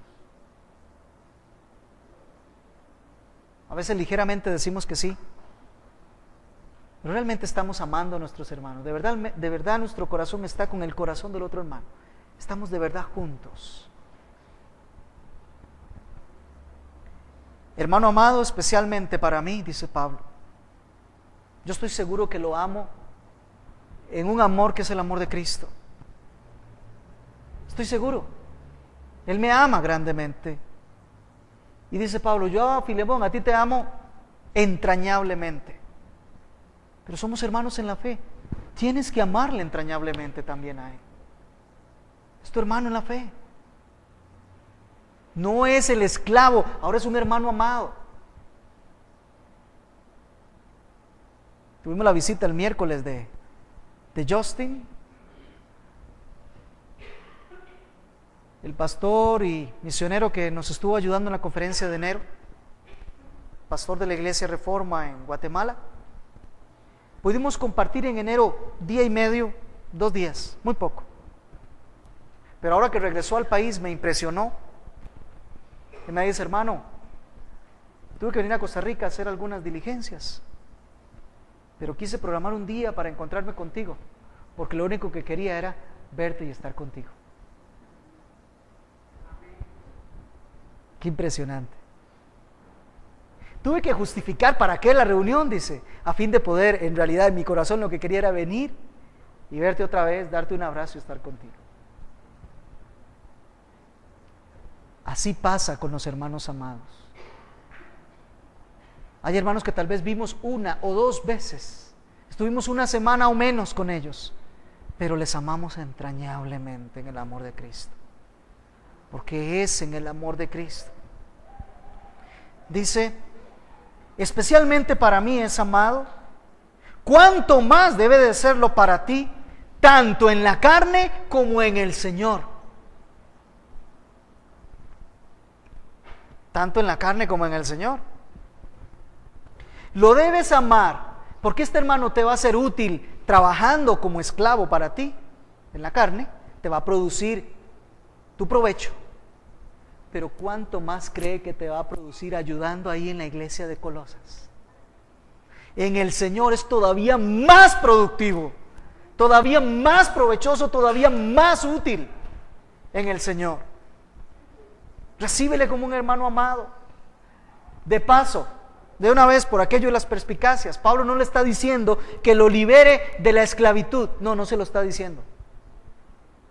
A veces ligeramente decimos que sí, pero realmente estamos amando a nuestros hermanos. De verdad nuestro corazón está con el corazón del otro hermano. Estamos de verdad juntos. Hermano amado, especialmente para mí, dice Pablo, yo estoy seguro que lo amo en un amor que es el amor de Cristo. Estoy seguro. Él me ama grandemente. Y dice Pablo, yo, Filemón, a ti te amo entrañablemente. Pero somos hermanos en la fe. Tienes que amarle entrañablemente también a él. Es tu hermano en la fe. No es el esclavo, ahora es un hermano amado. Tuvimos la visita el miércoles de Justin, el pastor y misionero que nos estuvo ayudando en la conferencia de enero, pastor de la Iglesia Reforma en Guatemala. Pudimos compartir en enero día y medio, 2 días, muy poco. Pero ahora que regresó al país me impresionó. Y me dice, hermano, tuve que venir a Costa Rica a hacer algunas diligencias, pero quise programar un día para encontrarme contigo, porque lo único que quería era verte y estar contigo. Qué impresionante. Tuve que justificar para qué la reunión, dice, a fin de poder, en realidad en mi corazón lo que quería era venir y verte otra vez, darte un abrazo y estar contigo. Así pasa con los hermanos amados. Hay hermanos que tal vez vimos 1 o 2 veces, estuvimos 1 semana o menos con ellos, pero les amamos entrañablemente en el amor de Cristo, porque es en el amor de Cristo. Dice, especialmente para mí es amado, cuánto más debe de serlo para ti, tanto en la carne como en el Señor. Tanto en la carne como en el Señor. Lo debes amar, porque este hermano te va a ser útil trabajando como esclavo para ti en la carne, te va a producir tu provecho, pero cuánto más cree que te va a producir ayudando ahí en la iglesia de Colosas. En el Señor es todavía más productivo, todavía más provechoso, todavía más útil en el Señor. Recíbele como un hermano amado. De paso, de una vez, por aquello de las perspicacias, Pablo no le está diciendo que lo libere de la esclavitud. No, no se lo está diciendo.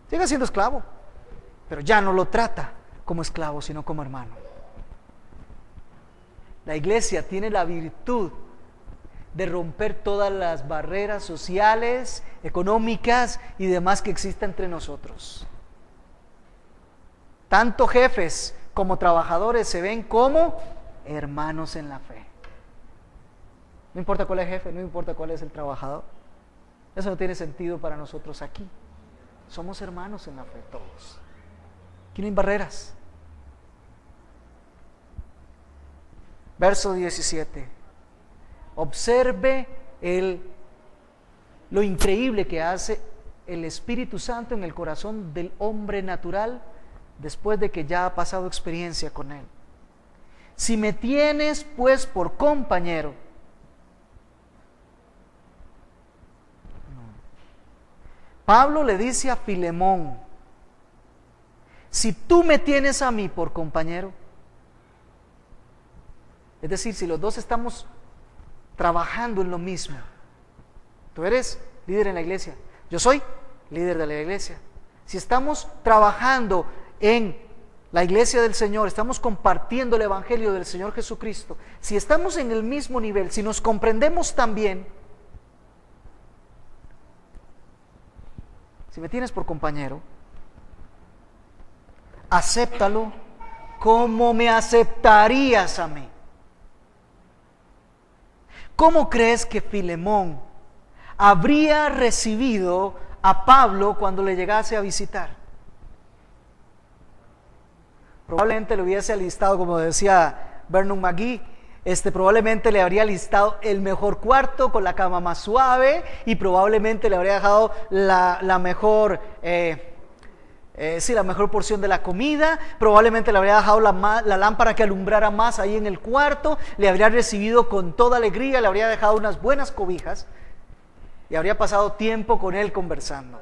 Sigue siendo esclavo, pero ya no lo trata como esclavo, sino como hermano. La iglesia tiene la virtud de romper todas las barreras sociales, económicas y demás que existen entre nosotros. Tanto jefes como trabajadores se ven como hermanos en la fe. No importa cuál es el jefe, no importa cuál es el trabajador. Eso no tiene sentido para nosotros aquí. Somos hermanos en la fe todos. Aquí no hay barreras. Verso 17. Observe lo increíble que hace el Espíritu Santo en el corazón del hombre natural después de que ya ha pasado experiencia con él. Si me tienes pues por compañero, Pablo le dice a Filemón, si tú me tienes a mí por compañero, es decir, si los dos estamos trabajando en lo mismo, tú eres líder en la iglesia, yo soy líder de la iglesia, si estamos trabajando en la iglesia del Señor, estamos compartiendo el evangelio del Señor Jesucristo, si estamos en el mismo nivel, si nos comprendemos también, si me tienes por compañero, acéptalo como me aceptarías a mí. ¿Cómo crees que Filemón habría recibido a Pablo cuando le llegase a visitar? Probablemente le hubiese alistado, como decía Vernon McGee, probablemente le habría listado el mejor cuarto con la cama más suave y probablemente le habría dejado la mejor porción de la comida, probablemente le habría dejado la lámpara que alumbrara más ahí en el cuarto, le habría recibido con toda alegría, le habría dejado unas buenas cobijas y habría pasado tiempo con él conversando.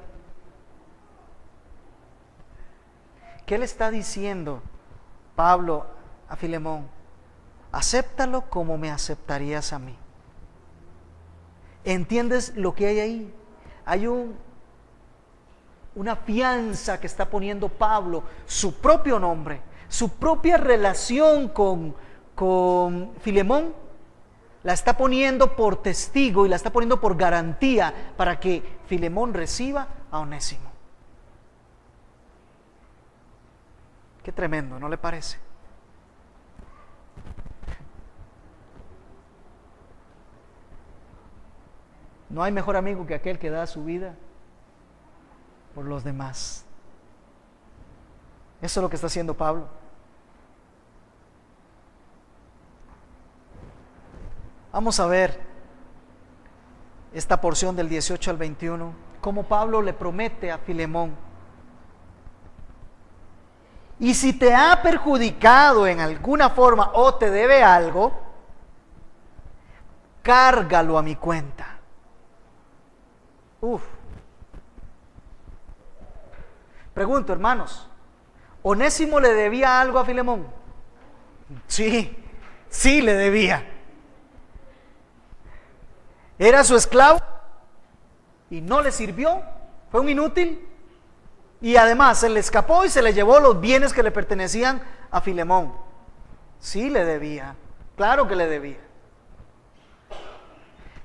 ¿Qué le está diciendo Pablo a Filemón? Acéptalo como me aceptarías a mí. ¿Entiendes lo que hay ahí? Hay una fianza que está poniendo Pablo, su propio nombre, su propia relación con Filemón, la está poniendo por testigo y la está poniendo por garantía para que Filemón reciba a Onésimo. Qué tremendo, ¿no le parece? No hay mejor amigo que aquel que da su vida por los demás. Eso es lo que está haciendo Pablo. Vamos a ver esta porción del 18 al 21, cómo Pablo le promete a Filemón: y si te ha perjudicado en alguna forma o te debe algo, cárgalo a mi cuenta. Pregunto, hermanos, ¿Onésimo le debía algo a Filemón? Sí le debía. Era su esclavo y no le sirvió, fue un inútil, y además se le escapó y se le llevó los bienes que le pertenecían a Filemón. Sí le debía, claro que le debía.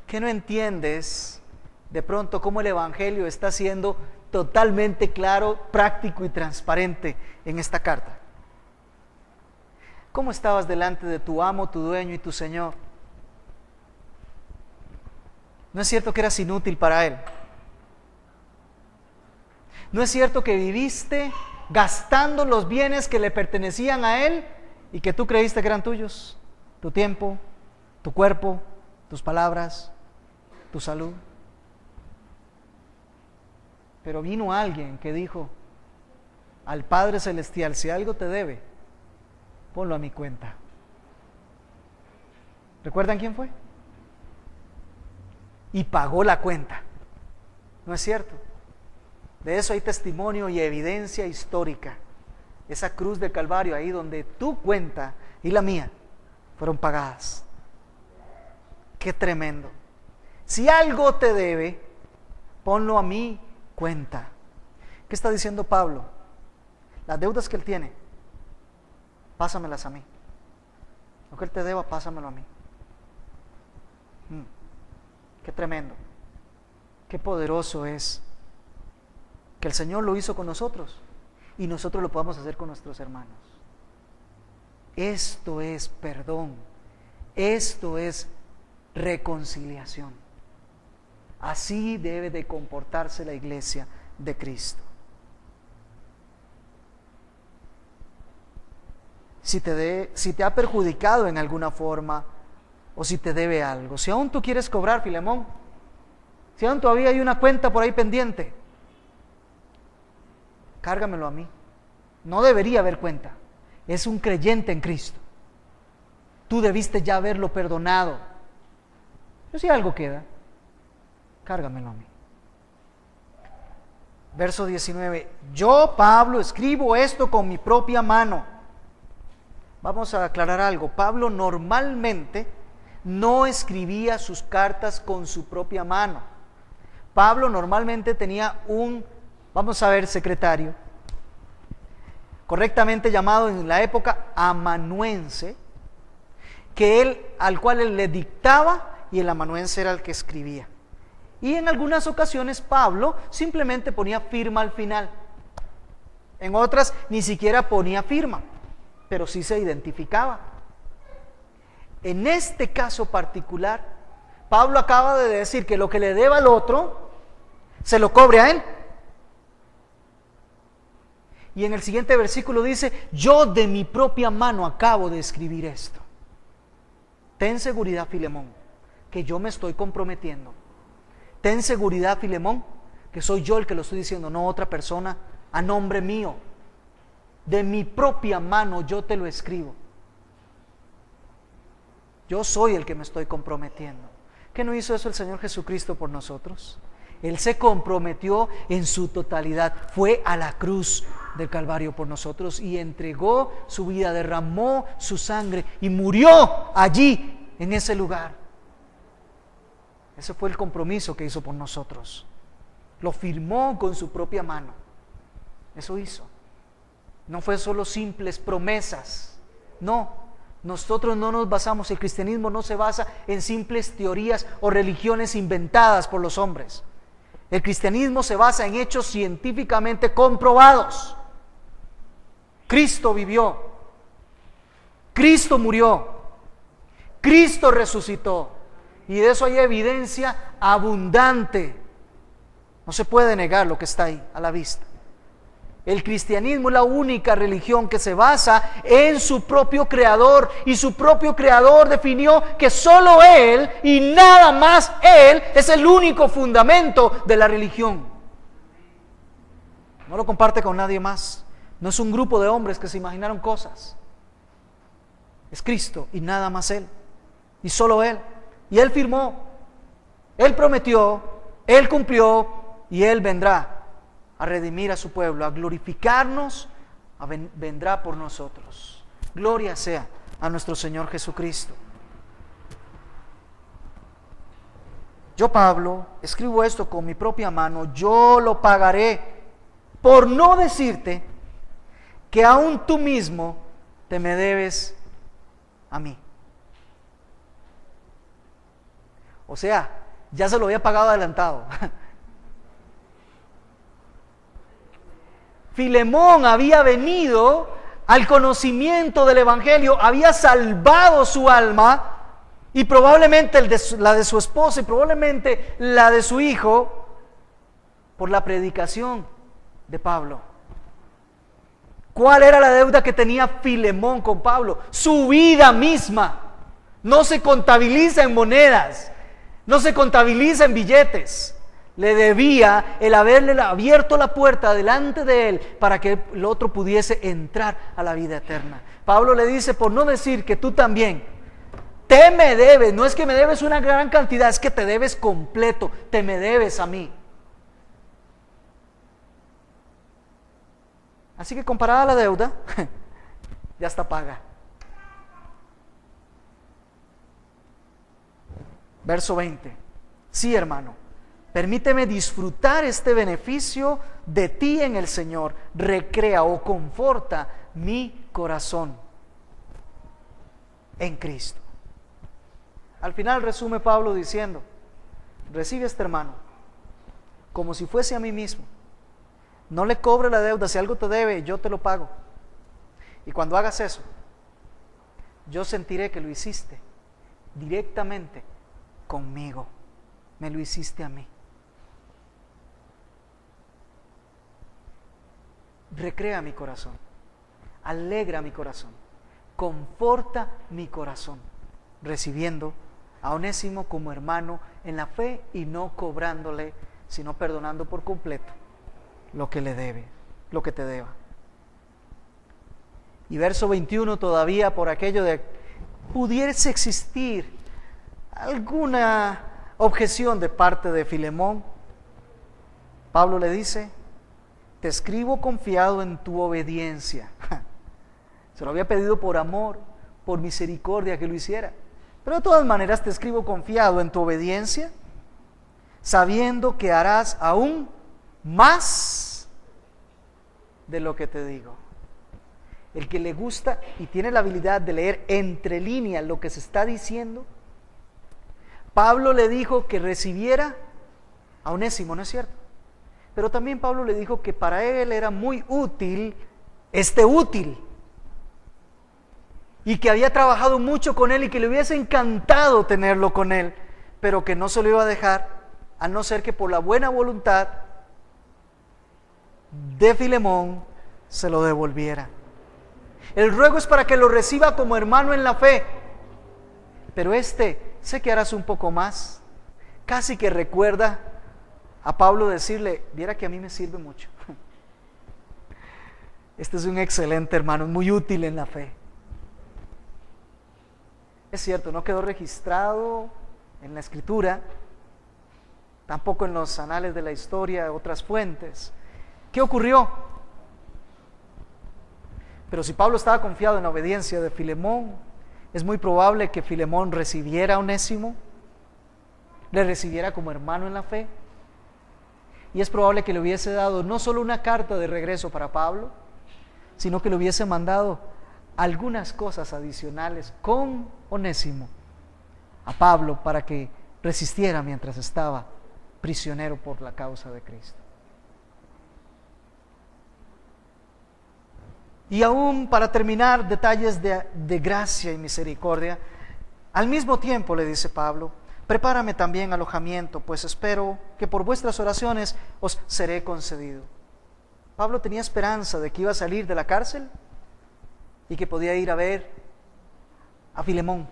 ¿Qué no entiendes de pronto cómo el Evangelio está siendo totalmente claro, práctico y transparente en esta carta. ¿Cómo estabas delante de tu amo, tu dueño y tu Señor? ¿No es cierto que eras inútil para Él? ¿No es cierto que viviste gastando los bienes que le pertenecían a Él y que tú creíste que eran tuyos? Tu tiempo, tu cuerpo, tus palabras, tu salud. Pero vino alguien que dijo al Padre Celestial: si algo te debe, ponlo a mi cuenta. ¿Recuerdan quién fue? Y pagó la cuenta. ¿No es cierto? De eso hay testimonio y evidencia histórica. Esa cruz de Calvario, ahí donde tu cuenta y la mía fueron pagadas. Qué tremendo. Si algo te debe, ponlo a mi cuenta. ¿Qué está diciendo Pablo? Las deudas que él tiene, pásamelas a mí. Lo que él te deba, pásamelo a mí. Qué tremendo. Qué poderoso es que el Señor lo hizo con nosotros y nosotros lo podamos hacer con nuestros hermanos. Esto es perdón. Esto es reconciliación. Así debe de comportarse la iglesia de Cristo. Si te ha perjudicado en alguna forma, o si te debe algo, si aún tú quieres cobrar, Filemón, si aún todavía hay una cuenta por ahí pendiente, cárgamelo a mí. No debería haber cuenta. Es un creyente en Cristo. Tú debiste ya haberlo perdonado. Pero si algo queda, cárgamelo a mí. Verso 19. Yo, Pablo, escribo esto con mi propia mano. Vamos a aclarar algo. Pablo normalmente no escribía sus cartas con su propia mano. Pablo normalmente tenía un, vamos a ver, secretario, correctamente llamado en la época amanuense, al cual él le dictaba y el amanuense era el que escribía. Y en algunas ocasiones Pablo simplemente ponía firma al final. En otras ni siquiera ponía firma, pero sí se identificaba. En este caso particular, Pablo acaba de decir que lo que le deba al otro, se lo cobre a él. Y en el siguiente versículo dice: yo de mi propia mano acabo de escribir esto. Ten seguridad, Filemón, que yo me estoy comprometiendo. Ten seguridad, Filemón, que soy yo el que lo estoy diciendo, no otra persona, a nombre mío. De mi propia mano yo te lo escribo. Yo soy el que me estoy comprometiendo. ¿Qué no hizo eso el Señor Jesucristo por nosotros? Él se comprometió en su totalidad. Fue a la cruz del Calvario por nosotros y entregó su vida, derramó su sangre y murió allí, en ese lugar. Ese fue el compromiso que hizo por nosotros. Lo firmó con su propia mano. Eso hizo. No fue solo simples promesas. No, nosotros no nos basamos, el cristianismo no se basa en simples teorías o religiones inventadas por los hombres. El cristianismo se basa en hechos científicamente comprobados. Cristo vivió, Cristo murió, Cristo resucitó, y de eso hay evidencia abundante. No se puede negar lo que está ahí a la vista. El cristianismo es la única religión que se basa en su propio creador, y su propio creador definió que solo Él y nada más Él es el único fundamento de la religión. No lo comparte con nadie más. No es un grupo de hombres que se imaginaron cosas. Es Cristo y nada más Él, y solo Él. Y Él firmó, Él prometió, Él cumplió, y Él vendrá a redimir a su pueblo, a glorificarnos, vendrá por nosotros. Gloria sea a nuestro Señor Jesucristo. Yo, Pablo, escribo esto con mi propia mano, yo lo pagaré, por no decirte que aún tú mismo te me debes a mí. O sea, ya se lo había pagado adelantado. Filemón había venido al conocimiento del Evangelio, había salvado su alma, y probablemente la de su esposa y probablemente la de su hijo, por la predicación de Pablo. ¿Cuál era la deuda que tenía Filemón con Pablo? Su vida misma. No se contabiliza en monedas, no se contabiliza en billetes. Le debía el haberle abierto la puerta delante de él para que el otro pudiese entrar a la vida eterna. Pablo le dice, por no decir que tú también te me debes, no es que me debes una gran cantidad, es que te debes completo, te me debes a mí. Así que comparada la deuda, ya está paga. Verso 20. Sí, hermano, permíteme disfrutar este beneficio de ti en el Señor. Recrea o conforta mi corazón en Cristo. Al final resume Pablo diciendo, recibe a este hermano como si fuese a mí mismo. No le cobre la deuda, si algo te debe, yo te lo pago. Y cuando hagas eso, yo sentiré que lo hiciste directamente conmigo. Me lo hiciste a mí. Recrea mi corazón, alegra mi corazón, conforta mi corazón, recibiendo a Onésimo como hermano en la fe y no cobrándole, sino perdonando por completo lo que le debe, lo que te deba. Y verso 21 todavía, por aquello de pudiese existir alguna objeción de parte de Filemón, Pablo le dice, te escribo confiado en tu obediencia. Se lo había pedido por amor, por misericordia que lo hiciera. Pero de todas maneras te escribo confiado en tu obediencia, sabiendo que harás aún más de lo que te digo. El que le gusta y tiene la habilidad de leer entre líneas lo que se está diciendo, Pablo le dijo que recibiera a Onésimo, ¿no es cierto? Pero también Pablo le dijo que para él era muy útil útil, y que había trabajado mucho con él y que le hubiese encantado tenerlo con él, pero que no se lo iba a dejar, a no ser que por la buena voluntad de Filemón se lo devolviera. El ruego es para que lo reciba como hermano en la fe, pero sé que harás un poco más. Casi que recuerda a Pablo decirle, viera que a mí me sirve mucho. Este es un excelente hermano, muy útil en la fe. Es cierto, no quedó registrado en la Escritura, tampoco en los anales de la historia, otras fuentes. ¿Qué ocurrió? Pero si Pablo estaba confiado en la obediencia de Filemón, es muy probable que Filemón recibiera a Onésimo, le recibiera como hermano en la fe, y es probable que le hubiese dado no solo una carta de regreso para Pablo, sino que le hubiese mandado algunas cosas adicionales con Onésimo a Pablo para que resistiera mientras estaba prisionero por la causa de Cristo. Y aún para terminar, detalles de gracia y misericordia. Al mismo tiempo, le dice Pablo, prepárame también alojamiento, pues espero que por vuestras oraciones os seré concedido. Pablo tenía esperanza de que iba a salir de la cárcel y que podía ir a ver a Filemón.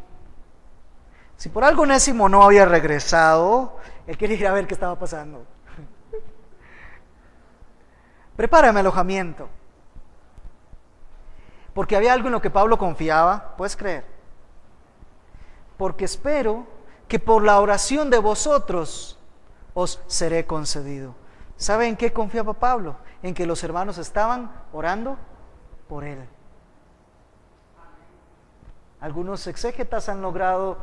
Si por algo Onésimo no había regresado, él quería ir a ver qué estaba pasando. Prepárame alojamiento. Porque había algo en lo que Pablo confiaba, ¿puedes creer? Porque espero que por la oración de vosotros os seré concedido. ¿Saben en qué confiaba Pablo? En que los hermanos estaban orando por él. Algunos exégetas han logrado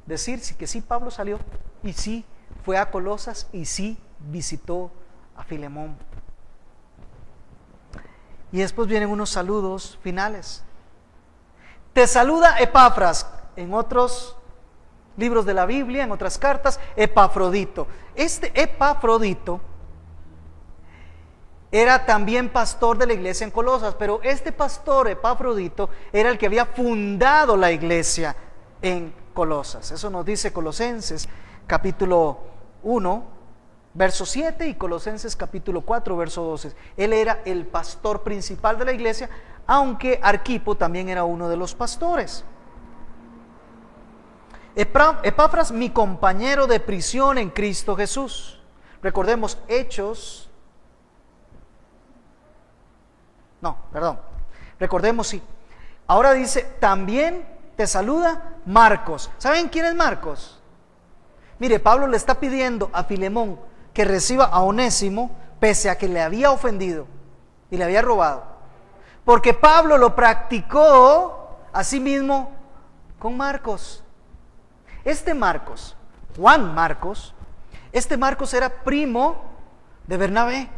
decir que sí, Pablo salió, y sí, fue a Colosas, y sí, visitó a Filemón. Y después vienen unos saludos finales. Te saluda Epafras. En otros libros de la Biblia, en otras cartas, Epafrodito. Este Epafrodito era también pastor de la iglesia en Colosas, pero este pastor Epafrodito era el que había fundado la iglesia en Colosas. Eso nos dice Colosenses capítulo 1, verso 7 y Colosenses capítulo 4, verso 12. Él era el pastor principal de la iglesia, aunque Arquipo también era uno de los pastores. Epafras, mi compañero de prisión en Cristo Jesús. Recordemos recordemos sí. Ahora dice, también te saluda Marcos. ¿Saben quién es Marcos? Mire, Pablo le está pidiendo a Filemón que reciba a Onésimo, pese a que le había ofendido y le había robado, porque Pablo lo practicó a sí mismo con Marcos. Juan Marcos, era primo de Bernabé.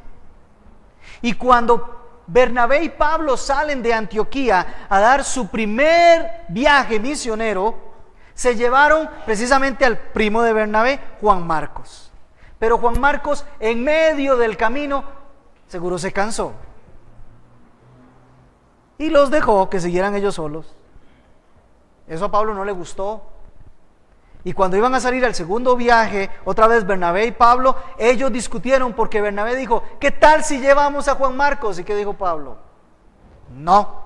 Y cuando Bernabé y Pablo salen de Antioquía a dar su primer viaje misionero, se llevaron precisamente al primo de Bernabé, Juan Marcos. Pero Juan Marcos, en medio del camino, seguro se cansó y los dejó que siguieran ellos solos. Eso a Pablo no le gustó. Y cuando iban a salir al segundo viaje, otra vez Bernabé y Pablo, ellos discutieron porque Bernabé dijo, ¿qué tal si llevamos a Juan Marcos? ¿Y qué dijo Pablo? No,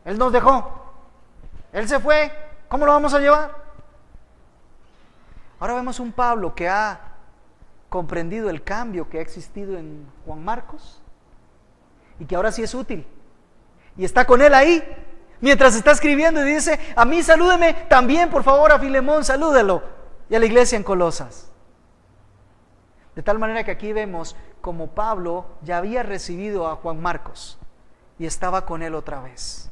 él nos dejó, él se fue, ¿cómo lo vamos a llevar? Ahora vemos un Pablo que ha comprendido el cambio que ha existido en Juan Marcos y que ahora sí es útil y está con él ahí mientras está escribiendo y dice, a mí salúdeme también por favor, a Filemón salúdelo, y a la iglesia en Colosas. De tal manera que aquí vemos como Pablo ya había recibido a Juan Marcos y estaba con él otra vez.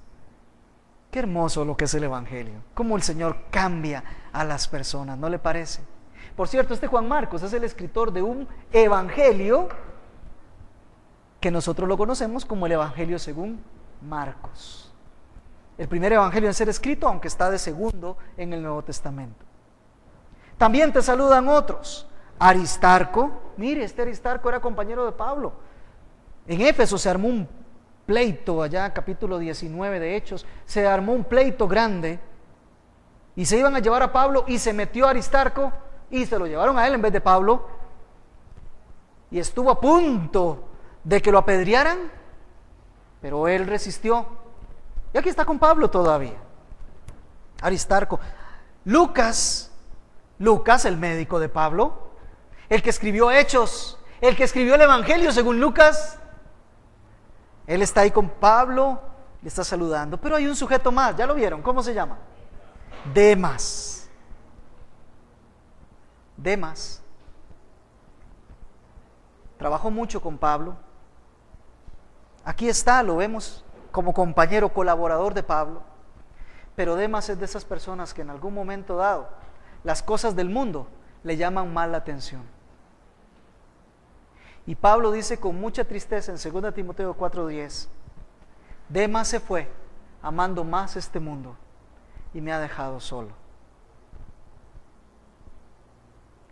Qué hermoso lo que es el evangelio, cómo el Señor cambia a las personas, ¿no le parece? Por cierto, este Juan Marcos es el escritor de un evangelio que nosotros lo conocemos como el evangelio según Marcos. El primer evangelio en ser escrito, aunque está de segundo en el Nuevo Testamento. También te saludan otros. Aristarco, mire, este Aristarco era compañero de Pablo. En Éfeso se armó un pleito, allá capítulo 19 de Hechos, se armó un pleito grande y se iban a llevar a Pablo y se metió Aristarco y se lo llevaron a él en vez de Pablo y estuvo a punto de que lo apedrearan, pero él resistió. Y aquí está con Pablo todavía. Aristarco. Lucas, el médico de Pablo, el que escribió Hechos, el que escribió el Evangelio según Lucas, él está ahí con Pablo, le está saludando. Pero hay un sujeto más, ¿ya lo vieron? ¿Cómo se llama? Demas. Trabajó mucho con Pablo. Aquí está, lo vemos como compañero, colaborador de Pablo, pero Demas es de esas personas que en algún momento dado las cosas del mundo le llaman mal la atención. Y Pablo dice con mucha tristeza en 2 Timoteo 4:10, Demas se fue amando más este mundo y me ha dejado solo.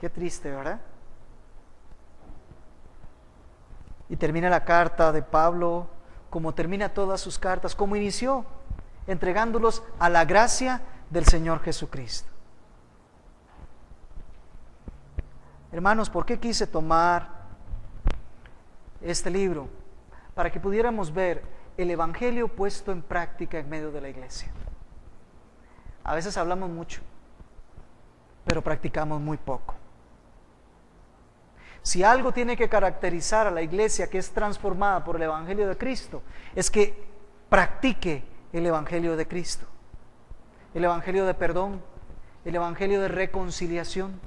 Qué triste, ¿verdad? Y termina la carta de Pablo como termina todas sus cartas, como inició, entregándolos a la gracia del Señor Jesucristo. Hermanos, ¿por qué quise tomar este libro? Para que pudiéramos ver el Evangelio puesto en práctica en medio de la iglesia. A veces hablamos mucho, pero practicamos muy poco. Si algo tiene que caracterizar a la iglesia que es transformada por el Evangelio de Cristo, es que practique el Evangelio de Cristo. El Evangelio de perdón, el Evangelio de reconciliación,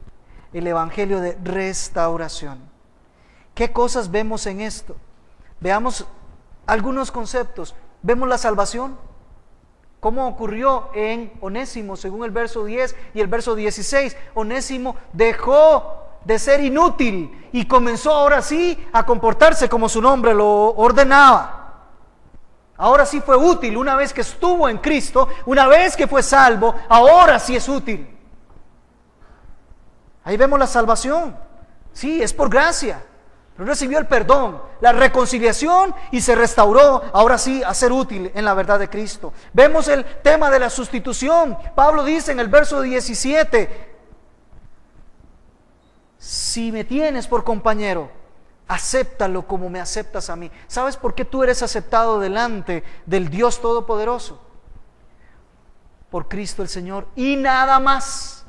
el Evangelio de restauración. ¿Qué cosas vemos en esto? Veamos algunos conceptos. Vemos la salvación, cómo ocurrió en Onésimo, según el verso 10 y el verso 16. Onésimo dejó de ser inútil y comenzó ahora sí a comportarse como su nombre lo ordenaba. Ahora sí fue útil, una vez que estuvo en Cristo, una vez que fue salvo, ahora sí es útil. Ahí vemos la salvación. Sí, es por gracia. Pero recibió el perdón, la reconciliación y se restauró, ahora sí, a ser útil en la verdad de Cristo. Vemos el tema de la sustitución. Pablo dice en el verso 17, si me tienes por compañero, acéptalo como me aceptas a mí. ¿Sabes por qué tú eres aceptado delante del Dios Todopoderoso? Por Cristo el Señor y nada más.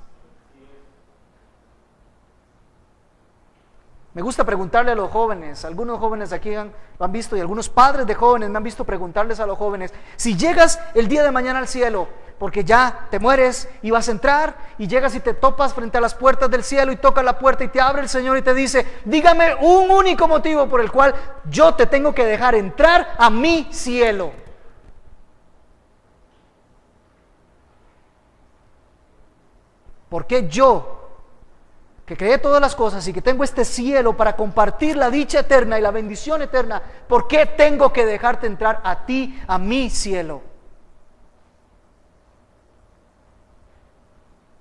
Me gusta preguntarle a los jóvenes, algunos jóvenes aquí lo han visto y algunos padres de jóvenes me han visto preguntarles a los jóvenes, si llegas el día de mañana al cielo, porque ya te mueres y vas a entrar y llegas y te topas frente a las puertas del cielo y tocas la puerta y te abre el Señor y te dice, dígame un único motivo por el cual yo te tengo que dejar entrar a mi cielo. ¿Por qué yo, que creé todas las cosas y que tengo este cielo para compartir la dicha eterna y la bendición eterna, por qué tengo que dejarte entrar a ti, a mi cielo?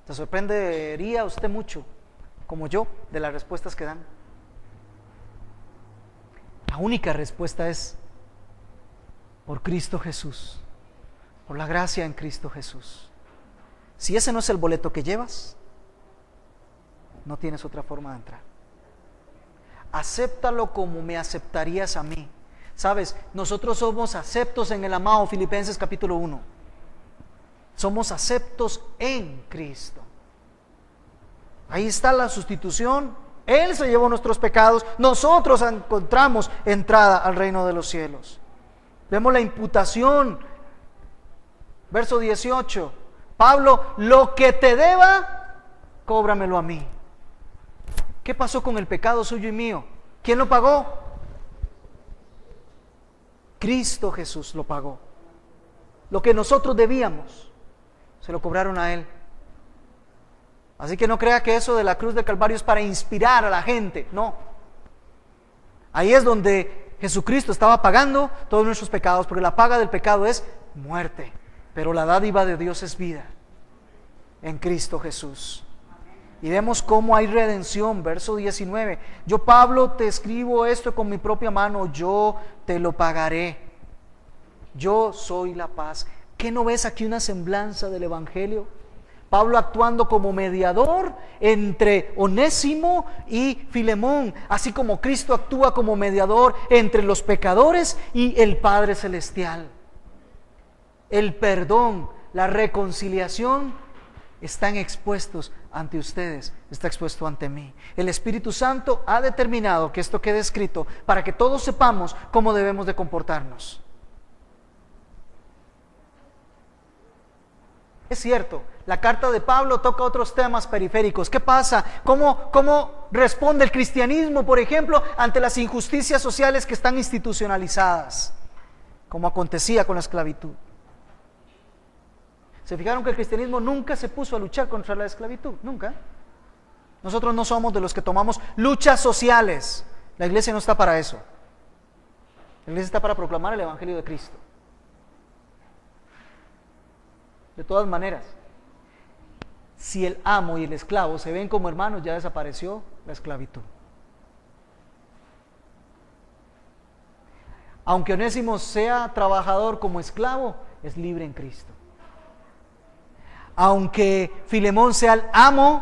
¿Se sorprendería usted mucho, como yo, de las respuestas que dan? La única respuesta es por Cristo Jesús, por la gracia en Cristo Jesús. Si ese no es el boleto que llevas, no tienes otra forma de entrar. Acéptalo como me aceptarías a mí. Sabes, nosotros somos aceptos en el amado, Filipenses capítulo 1. Somos aceptos en Cristo. Ahí está la sustitución. Él se llevó nuestros pecados. Nosotros encontramos entrada al reino de los cielos. Vemos la imputación. Verso 18. Pablo, lo que te deba, cóbramelo a mí. ¿Qué pasó con el pecado suyo y mío? ¿Quién lo pagó? Cristo Jesús lo pagó. Lo que nosotros debíamos, se lo cobraron a Él. Así que no crea que eso de la cruz del Calvario es para inspirar a la gente, no. Ahí es donde Jesucristo estaba pagando todos nuestros pecados, porque la paga del pecado es muerte, pero la dádiva de Dios es vida en Cristo Jesús. Y vemos cómo hay redención, verso 19. Yo, Pablo, te escribo esto con mi propia mano, yo te lo pagaré. Yo soy la paz. ¿Qué no ves aquí una semblanza del Evangelio? Pablo actuando como mediador entre Onésimo y Filemón, así como Cristo actúa como mediador entre los pecadores y el Padre Celestial. El perdón, la reconciliación están expuestos ante ustedes, está expuesto ante mí. El Espíritu Santo ha determinado que esto quede escrito para que todos sepamos cómo debemos de comportarnos. Es cierto, la carta de Pablo toca otros temas periféricos. ¿Qué pasa? ¿Cómo responde el cristianismo, por ejemplo, ante las injusticias sociales que están institucionalizadas? Como acontecía con la esclavitud. ¿Se fijaron que el cristianismo nunca se puso a luchar contra la esclavitud? Nunca. Nosotros no somos de los que tomamos luchas sociales. La iglesia no está para eso. La iglesia está para proclamar el Evangelio de Cristo. De todas maneras, si el amo y el esclavo se ven como hermanos, ya desapareció la esclavitud. Aunque Onésimo sea trabajador como esclavo, es libre en Cristo. Aunque Filemón sea el amo,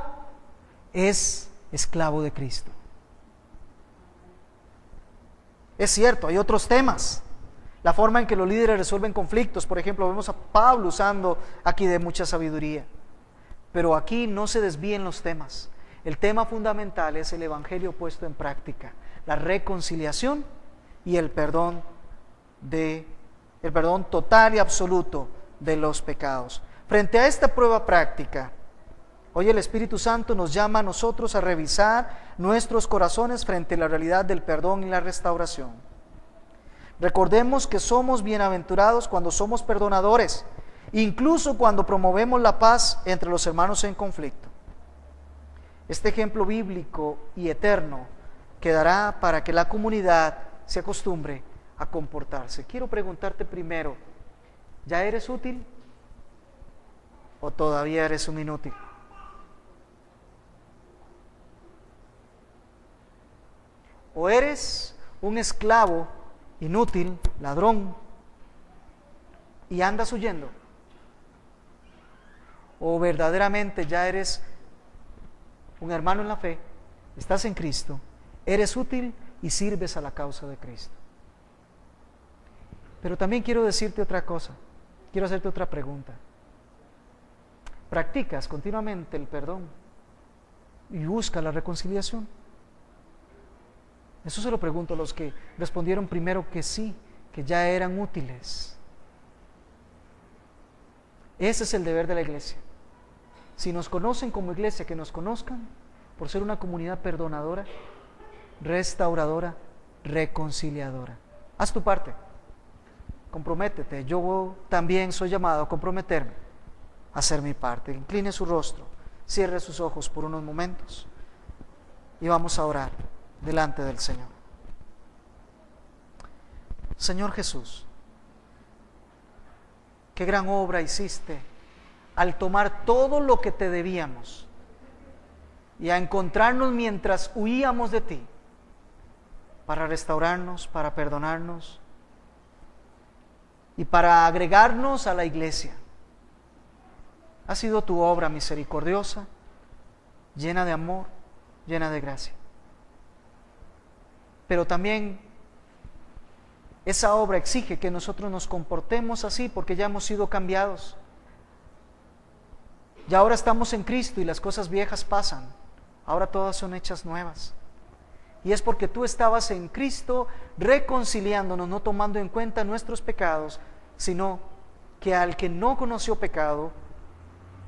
es esclavo de Cristo. Es cierto, hay otros temas. La forma en que los líderes resuelven conflictos, por ejemplo, vemos a Pablo usando aquí de mucha sabiduría. Pero aquí no se desvíen los temas. El tema fundamental es el Evangelio puesto en práctica, la reconciliación y el perdón total y absoluto de los pecados. Frente a esta prueba práctica, hoy el Espíritu Santo nos llama a nosotros a revisar nuestros corazones frente a la realidad del perdón y la restauración. Recordemos que somos bienaventurados cuando somos perdonadores, incluso cuando promovemos la paz entre los hermanos en conflicto. Este ejemplo bíblico y eterno quedará para que la comunidad se acostumbre a comportarse. Quiero preguntarte primero, ¿ya eres útil o todavía eres un inútil? o eres un esclavo inútil, ladrón, y andas huyendo, o verdaderamente ya eres un hermano en la fe, estás en Cristo, eres útil y sirves a la causa de Cristo. Pero también quiero decirte otra cosa, quiero hacerte otra pregunta. ¿Practicas continuamente el perdón y buscas la reconciliación? Eso se lo pregunto a los que respondieron primero que sí, que ya eran útiles. Ese es el deber de la iglesia. Si nos conocen como iglesia, que nos conozcan por ser una comunidad perdonadora, restauradora, reconciliadora. Haz tu parte, comprométete. Yo también soy llamado a comprometerme a hacer mi parte. Incline su rostro, cierre sus ojos por unos momentos y vamos a orar delante del Señor. Señor Jesús, qué gran obra hiciste al tomar todo lo que te debíamos y a encontrarnos mientras huíamos de ti, para restaurarnos, para perdonarnos y para agregarnos a la iglesia. Ha sido tu obra misericordiosa, llena de amor, llena de gracia. Pero también esa obra exige que nosotros nos comportemos así, porque ya hemos sido cambiados. Ya ahora estamos en Cristo y las cosas viejas pasan. Ahora todas son hechas nuevas. Y es porque tú estabas en Cristo reconciliándonos, no tomando en cuenta nuestros pecados, sino que al que no conoció pecado,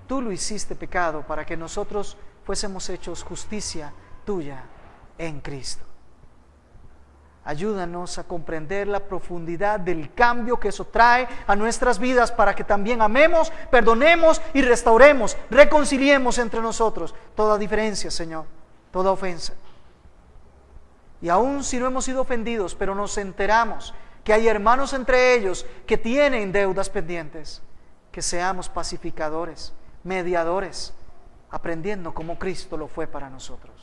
tú lo hiciste pecado para que nosotros fuésemos hechos justicia tuya en Cristo. Ayúdanos a comprender la profundidad del cambio que eso trae a nuestras vidas, para que también amemos, perdonemos y restauremos, reconciliemos entre nosotros toda diferencia, Señor, toda ofensa. Y aun si no hemos sido ofendidos, pero nos enteramos que hay hermanos entre ellos que tienen deudas pendientes, que seamos pacificadores, mediadores, aprendiendo como Cristo lo fue para nosotros.